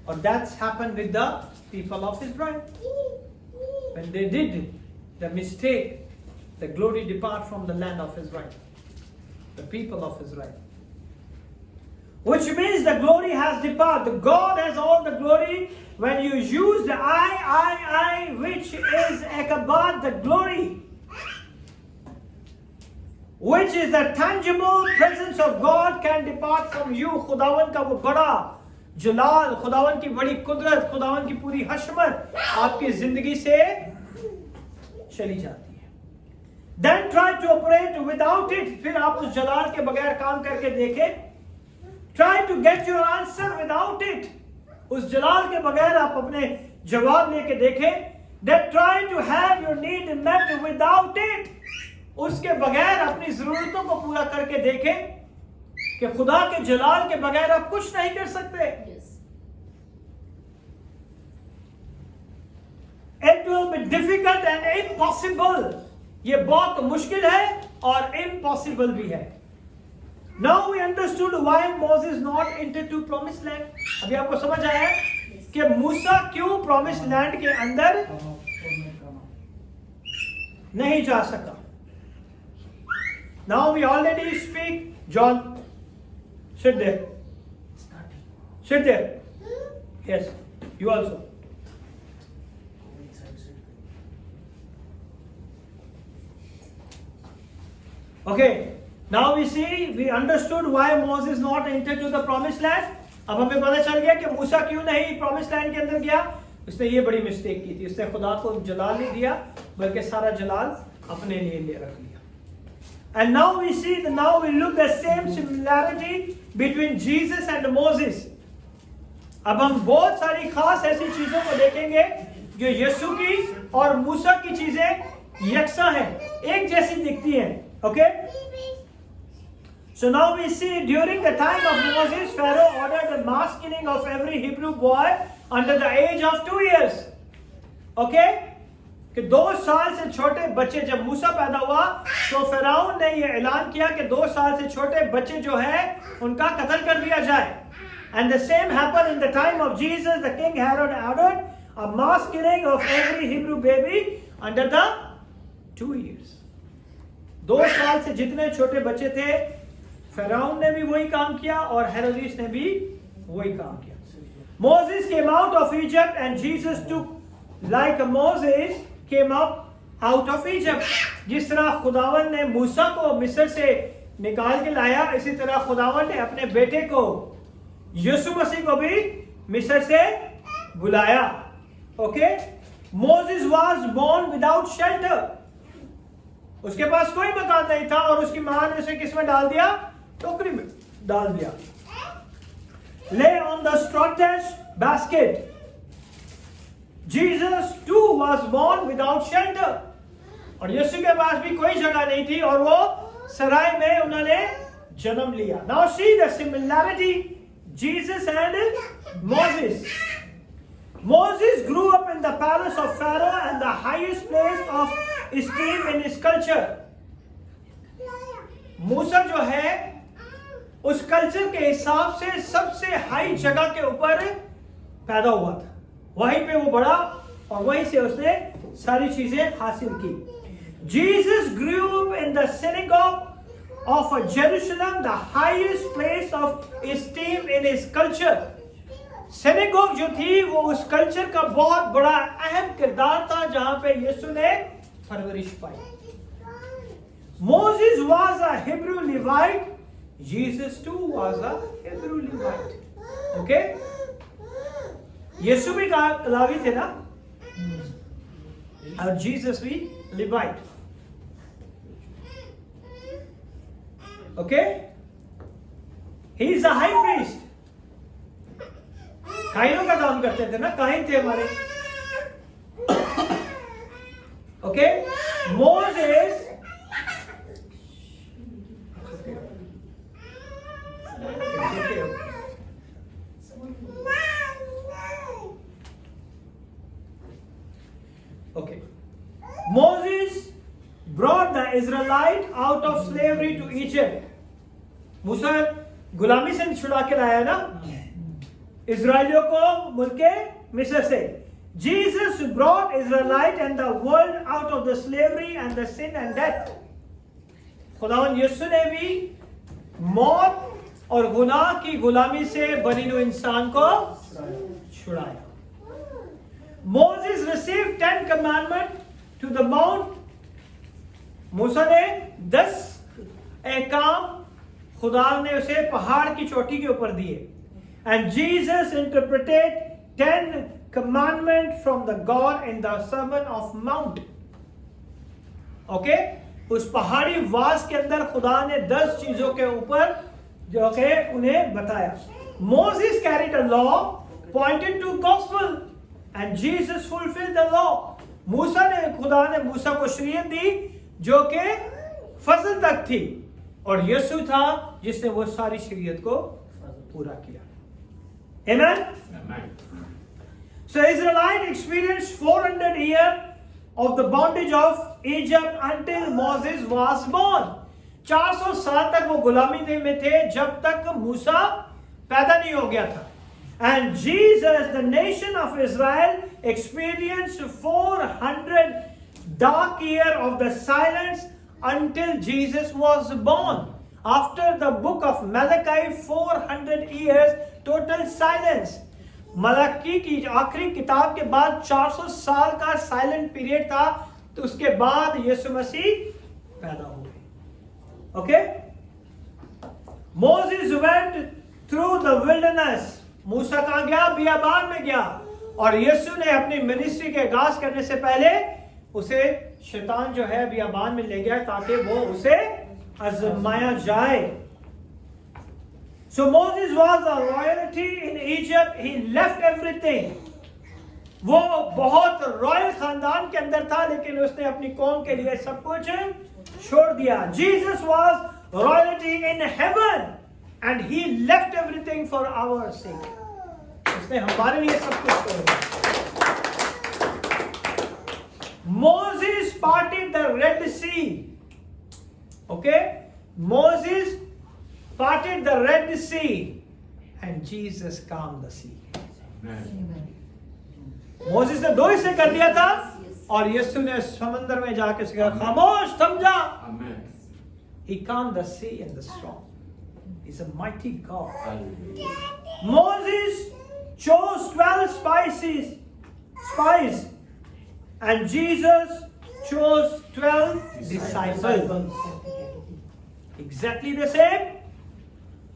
Speaker 1: और that's happened with the people of Israel. When they did the mistake, the glory depart from the land of Israel, the people of Israel. Which means the glory has departed. God has all the glory. When you use the I, which is ekabad, the glory, which is the tangible presence of God, can depart from you. खुदावन का वो बड़ा जलाल, खुदावन की बड़ी कुदरत, खुदावन की पूरी हशमत आपकी जिंदगी से चली जाती. Then try to operate without it. फिर आप उस जलाल के बगैर काम करके देखें. Try to get your answer without it. उस जलाल के बगैर आप अपने जवाब लेके देखें. Then try to have your need met without it. उसके बगैर अपनी जरूरतों को पूरा करके देखें कि खुदा के जलाल के बगैर आप कुछ नहीं कर सकते.
Speaker 7: Yes.
Speaker 1: It will be difficult and impossible. ये बहुत मुश्किल है और impossible भी है. Now we understood why Moses not entered to promised land. अभी आपको समझ आया कि मूसा क्यों promised land के अंदर नहीं जा सका. Now we already speak. John, sit there. Sit there. Yes, you also. Okay, now we understood why Moses not entered to the promised land. अब हमें पता चल गया कि मूसा क्यों नहीं promised land के अंदर गया. उसने ये बड़ी मिस्टेक की थी. उसने खुदा को जलाल नहीं दिया बल्कि सारा जलाल अपने लिए ले रख लिया. And now we look the same similarity between Jesus and Moses. अब हम बहुत सारी खास ऐसी चीजों को देखेंगे जो यीशु की और मूसा की चीजें यकसा हैं, एक जैसी दिखती हैं. Okay? So now we see during the time of Moses, Pharaoh ordered the mass killing of every Hebrew boy under the age of 2 years. Okay? कि 2 साल से छोटे बच्चे, जब मूसा पैदा हुआ तो फिरौन ने यह ऐलान किया कि 2 साल से छोटे बच्चे जो है उनका कत्ल कर दिया जाए. And the same happened in the time of Jesus. The king Herod ordered a mass killing of every Hebrew baby under the 2 years. 2 साल से जितने छोटे बच्चे थे, फिरौन ने भी वही काम किया और हेरोदेस ने भी वही काम किया. Moses came out of Egypt and Jesus took like Moses came up out of Egypt. जिस तरह खुदावन ने मूसा को मिस्र से निकाल के लाया, इसी तरह खुदावन ने अपने बेटे को यीशु मसीह को भी मिस्र से बुलाया. Okay? Moses was born without shelter. उसके पास कोई मकान नहीं था और उसकी मां ने उसे किस में डाल दिया? टोकरी में. डाल दिया. Lay on the straw basket. Jesus too was born without shelter. और यीशु के पास भी कोई जगह नहीं थी और वो सराय में उन्होंने जन्म लिया. Now see the similarity, Jesus and Moses. Moses grew up in the palace of Pharaoh and the highest place of esteem in his culture. मूसा जो है उस कल्चर के हिसाब से सबसे हाई जगह के ऊपर पैदा हुआ था. वहीं पे वो बड़ा और वहीं से उसने सारी चीजें हासिल की. Jesus grew up in the synagogue of Jerusalem, the highest place of esteem in his culture. Synagogue जो थी वो उस कल्चर का बहुत बड़ा अहम किरदार था जहां पे यीशु ने परवरिश पाई. Moses was a Hebrew Levite. Jesus too was a Hebrew Levite. Okay? यीशु भी लावी थे ना और जीसस भी Levite. Okay? He is a high priest. काहिनों का काम करते थे ना, काहिन थे हमारे. Okay, Moses Okay. Moses brought the Israelite out of slavery to Egypt. मूसा गुलामी से छुड़ा के लाया ना इजराइलियों को मुल्के मिस्र से. Jesus brought Israelite and the world out of the slavery and the sin and death. खुदावंद यीशु ने भी मौत और गुनाह की गुलामी से बनी हुई इंसान को छुड़ाया. Moses received 10 commandments to the mount. मूसा ने 10 एहकाम खुदा ने उसे पहाड़ की चोटी के ऊपर दिए. And Jesus interpreted 10 commandments from the God in the Sermon of Mount. Okay? उस पहाड़ी वास के अंदर खुदा ने 10 चीजों के ऊपर जो कि उन्हें बताया. Moses carried a law pointed to gospel and Jesus fulfilled the law. मूसा ने खुदा ने मूसा को शरीयत दी जो कि फजल तक थी और यीशु था जिसने वो सारी शरीयत को पूरा किया. Amen?
Speaker 2: Amen.
Speaker 1: So Israelite experienced 400 years of the bondage of Egypt until Moses was born. 400 साल तक वो गुलामी में थे जब तक मूसा पैदा नहीं हो गया था. And Jesus, the nation of Israel, experienced 400 dark years of the silence until Jesus was born. After the book of Malachi, 400 years total silence. Malachi की आखिरी किताब के बाद 400 साल का साइलेंट पीरियड था. तो उसके बाद यीशु मसीह पैदा हो गए. Okay? Moses went through the wilderness. मूसा कहाँ गया? बियाबान में गया. और यीशु ने अपनी मिनिस्ट्री के आगाज करने से पहले उसे शैतान जो है बियाबान में ले गया ताकि वो उसे आजमाया जाए. So Moses was a royalty in Egypt. He left everything. वो बहुत रॉयल खानदान के अंदर था लेकिन उसने अपनी कौम के लिए सब कुछ छोड़ दिया. Jesus was royalty in heaven and he left everything for our sake. उसने हमारे लिए सब कुछ छोड़ दिया. Moses parted the Red Sea. Okay? Moses parted the Red Sea and Jesus calmed the sea. Moses ने 2 हिस्से कर दिया था और यीशु ने समंदर में जाके कहा खामोश थम जा. He calmed the sea and the storm. He's a mighty God. Moses chose 12 spies and Jesus chose 12 disciples. Exactly the same.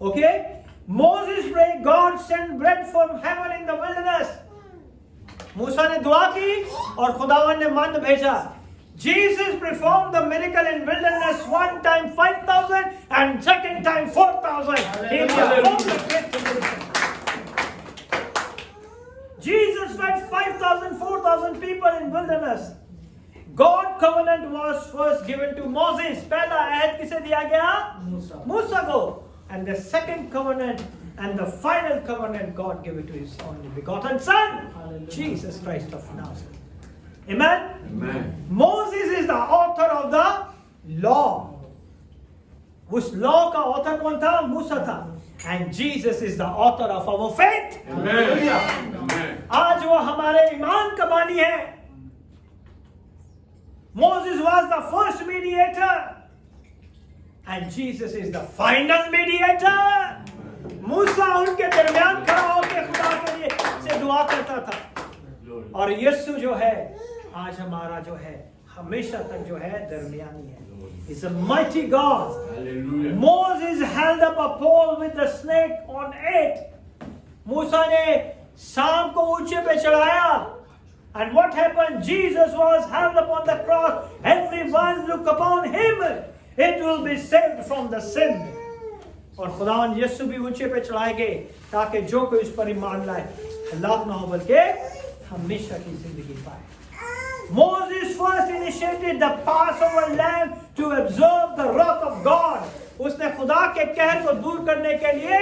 Speaker 1: Okay? Moses prayed, God send bread from heaven in the wilderness. मूसा ने दुआ की और खुदावन ने मन भेजा. Jesus performed the miracle in wilderness one time 5,000 and second time 4,000. Here we are. Jesus fed 5,000, 4,000 people in wilderness. God covenant was first given to Moses. पहला अहद किसे दिया गया? मूसा को. And the second covenant and the final covenant God gave it to His only begotten Son, Jesus Christ of Nazareth. Amen?
Speaker 2: Amen.
Speaker 1: Moses is the author of the law. उस law का author कौन था? मूसा था. And Jesus is the author of our faith.
Speaker 2: Amen. Amen.
Speaker 1: आज वो हमारे ईमान का बानी है. Moses was the first mediator. And Jesus is the final mediator. मूसा उनके दरमियान खड़ा होकर खुदा के लिए से दुआ करता था. और यीशु जो है आज हमारा जो है हमेशा तक जो है दरमियानी है. He's a mighty God.
Speaker 2: Hallelujah.
Speaker 1: Moses held up a pole with the snake on it. मूसा ने सांप को ऊंचे पे चढ़ाया. And what happened? Jesus was held up on the cross. Everyone look upon him. It will be saved from the sin. और खुदावन यीशु भी ऊंचे पे चढ़ाए गए ताकि जो कोई उस पर ईमान लाए हलाक ना हो बल्कि हमेशा की जिंदगी पाए. Moses first initiated the Passover lamb to observe the wrath of God. उसने खुदा के कहर को दूर करने के लिए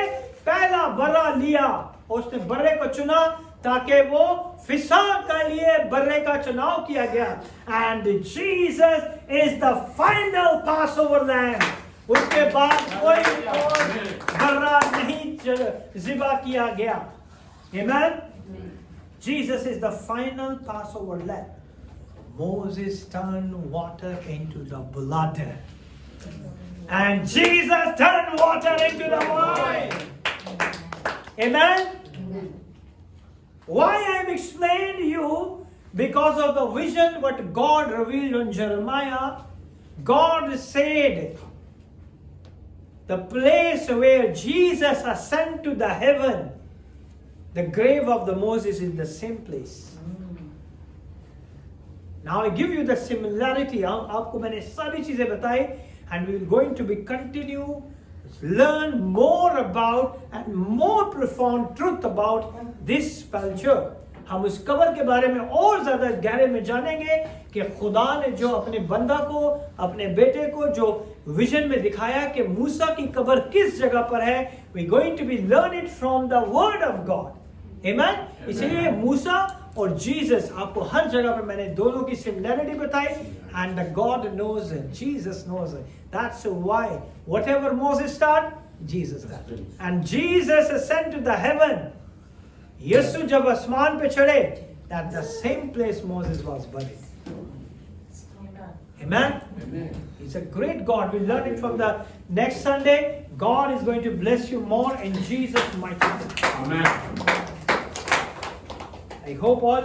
Speaker 1: पहला बर्रा लिया. उसने बर्रे को चुना ताकि वो फिसा के लिए बर्रे का चुनाव किया गया. And Jesus is the final Passover lamb. उसके बाद कोई और बर्रा नहीं ज़िबा किया गया. Amen. Jesus is the final Passover lamb. Moses turned water into the blood. And Jesus turned water into the wine. Amen? Why I am explaining to you? Because of the vision what God revealed on Jeremiah. God said, the place where Jesus ascended to the heaven, the grave of the Moses is the same place. Now I give you the similarity. आपको मैंने सारी चीजें बताई, and we are going to be continue learn more about and more profound truth about this culture. हम उस cover के बारे में और ज्यादा गहरे में जानेंगे कि खुदा ने जो अपने बंदा को अपने बेटे को जो विजन में दिखाया कि मूसा की कबर किस जगह पर है. we are going to be learn it from the word of God. Amen. इसलिए मूसा और जीसस आपको हर जगह पे मैंने दोनों की सिमिलरिटी बताई. And the God knows it. Jesus knows it. That's why whatever Moses started, Jesus started. And Jesus ascended to the heaven. यीशु जब आसमान पे चढ़े, that the same place Moses was buried. Amen. He's a great God. We learn it from the next Sunday. God is going to bless you more in Jesus' mighty name.
Speaker 2: Amen.
Speaker 1: I hope all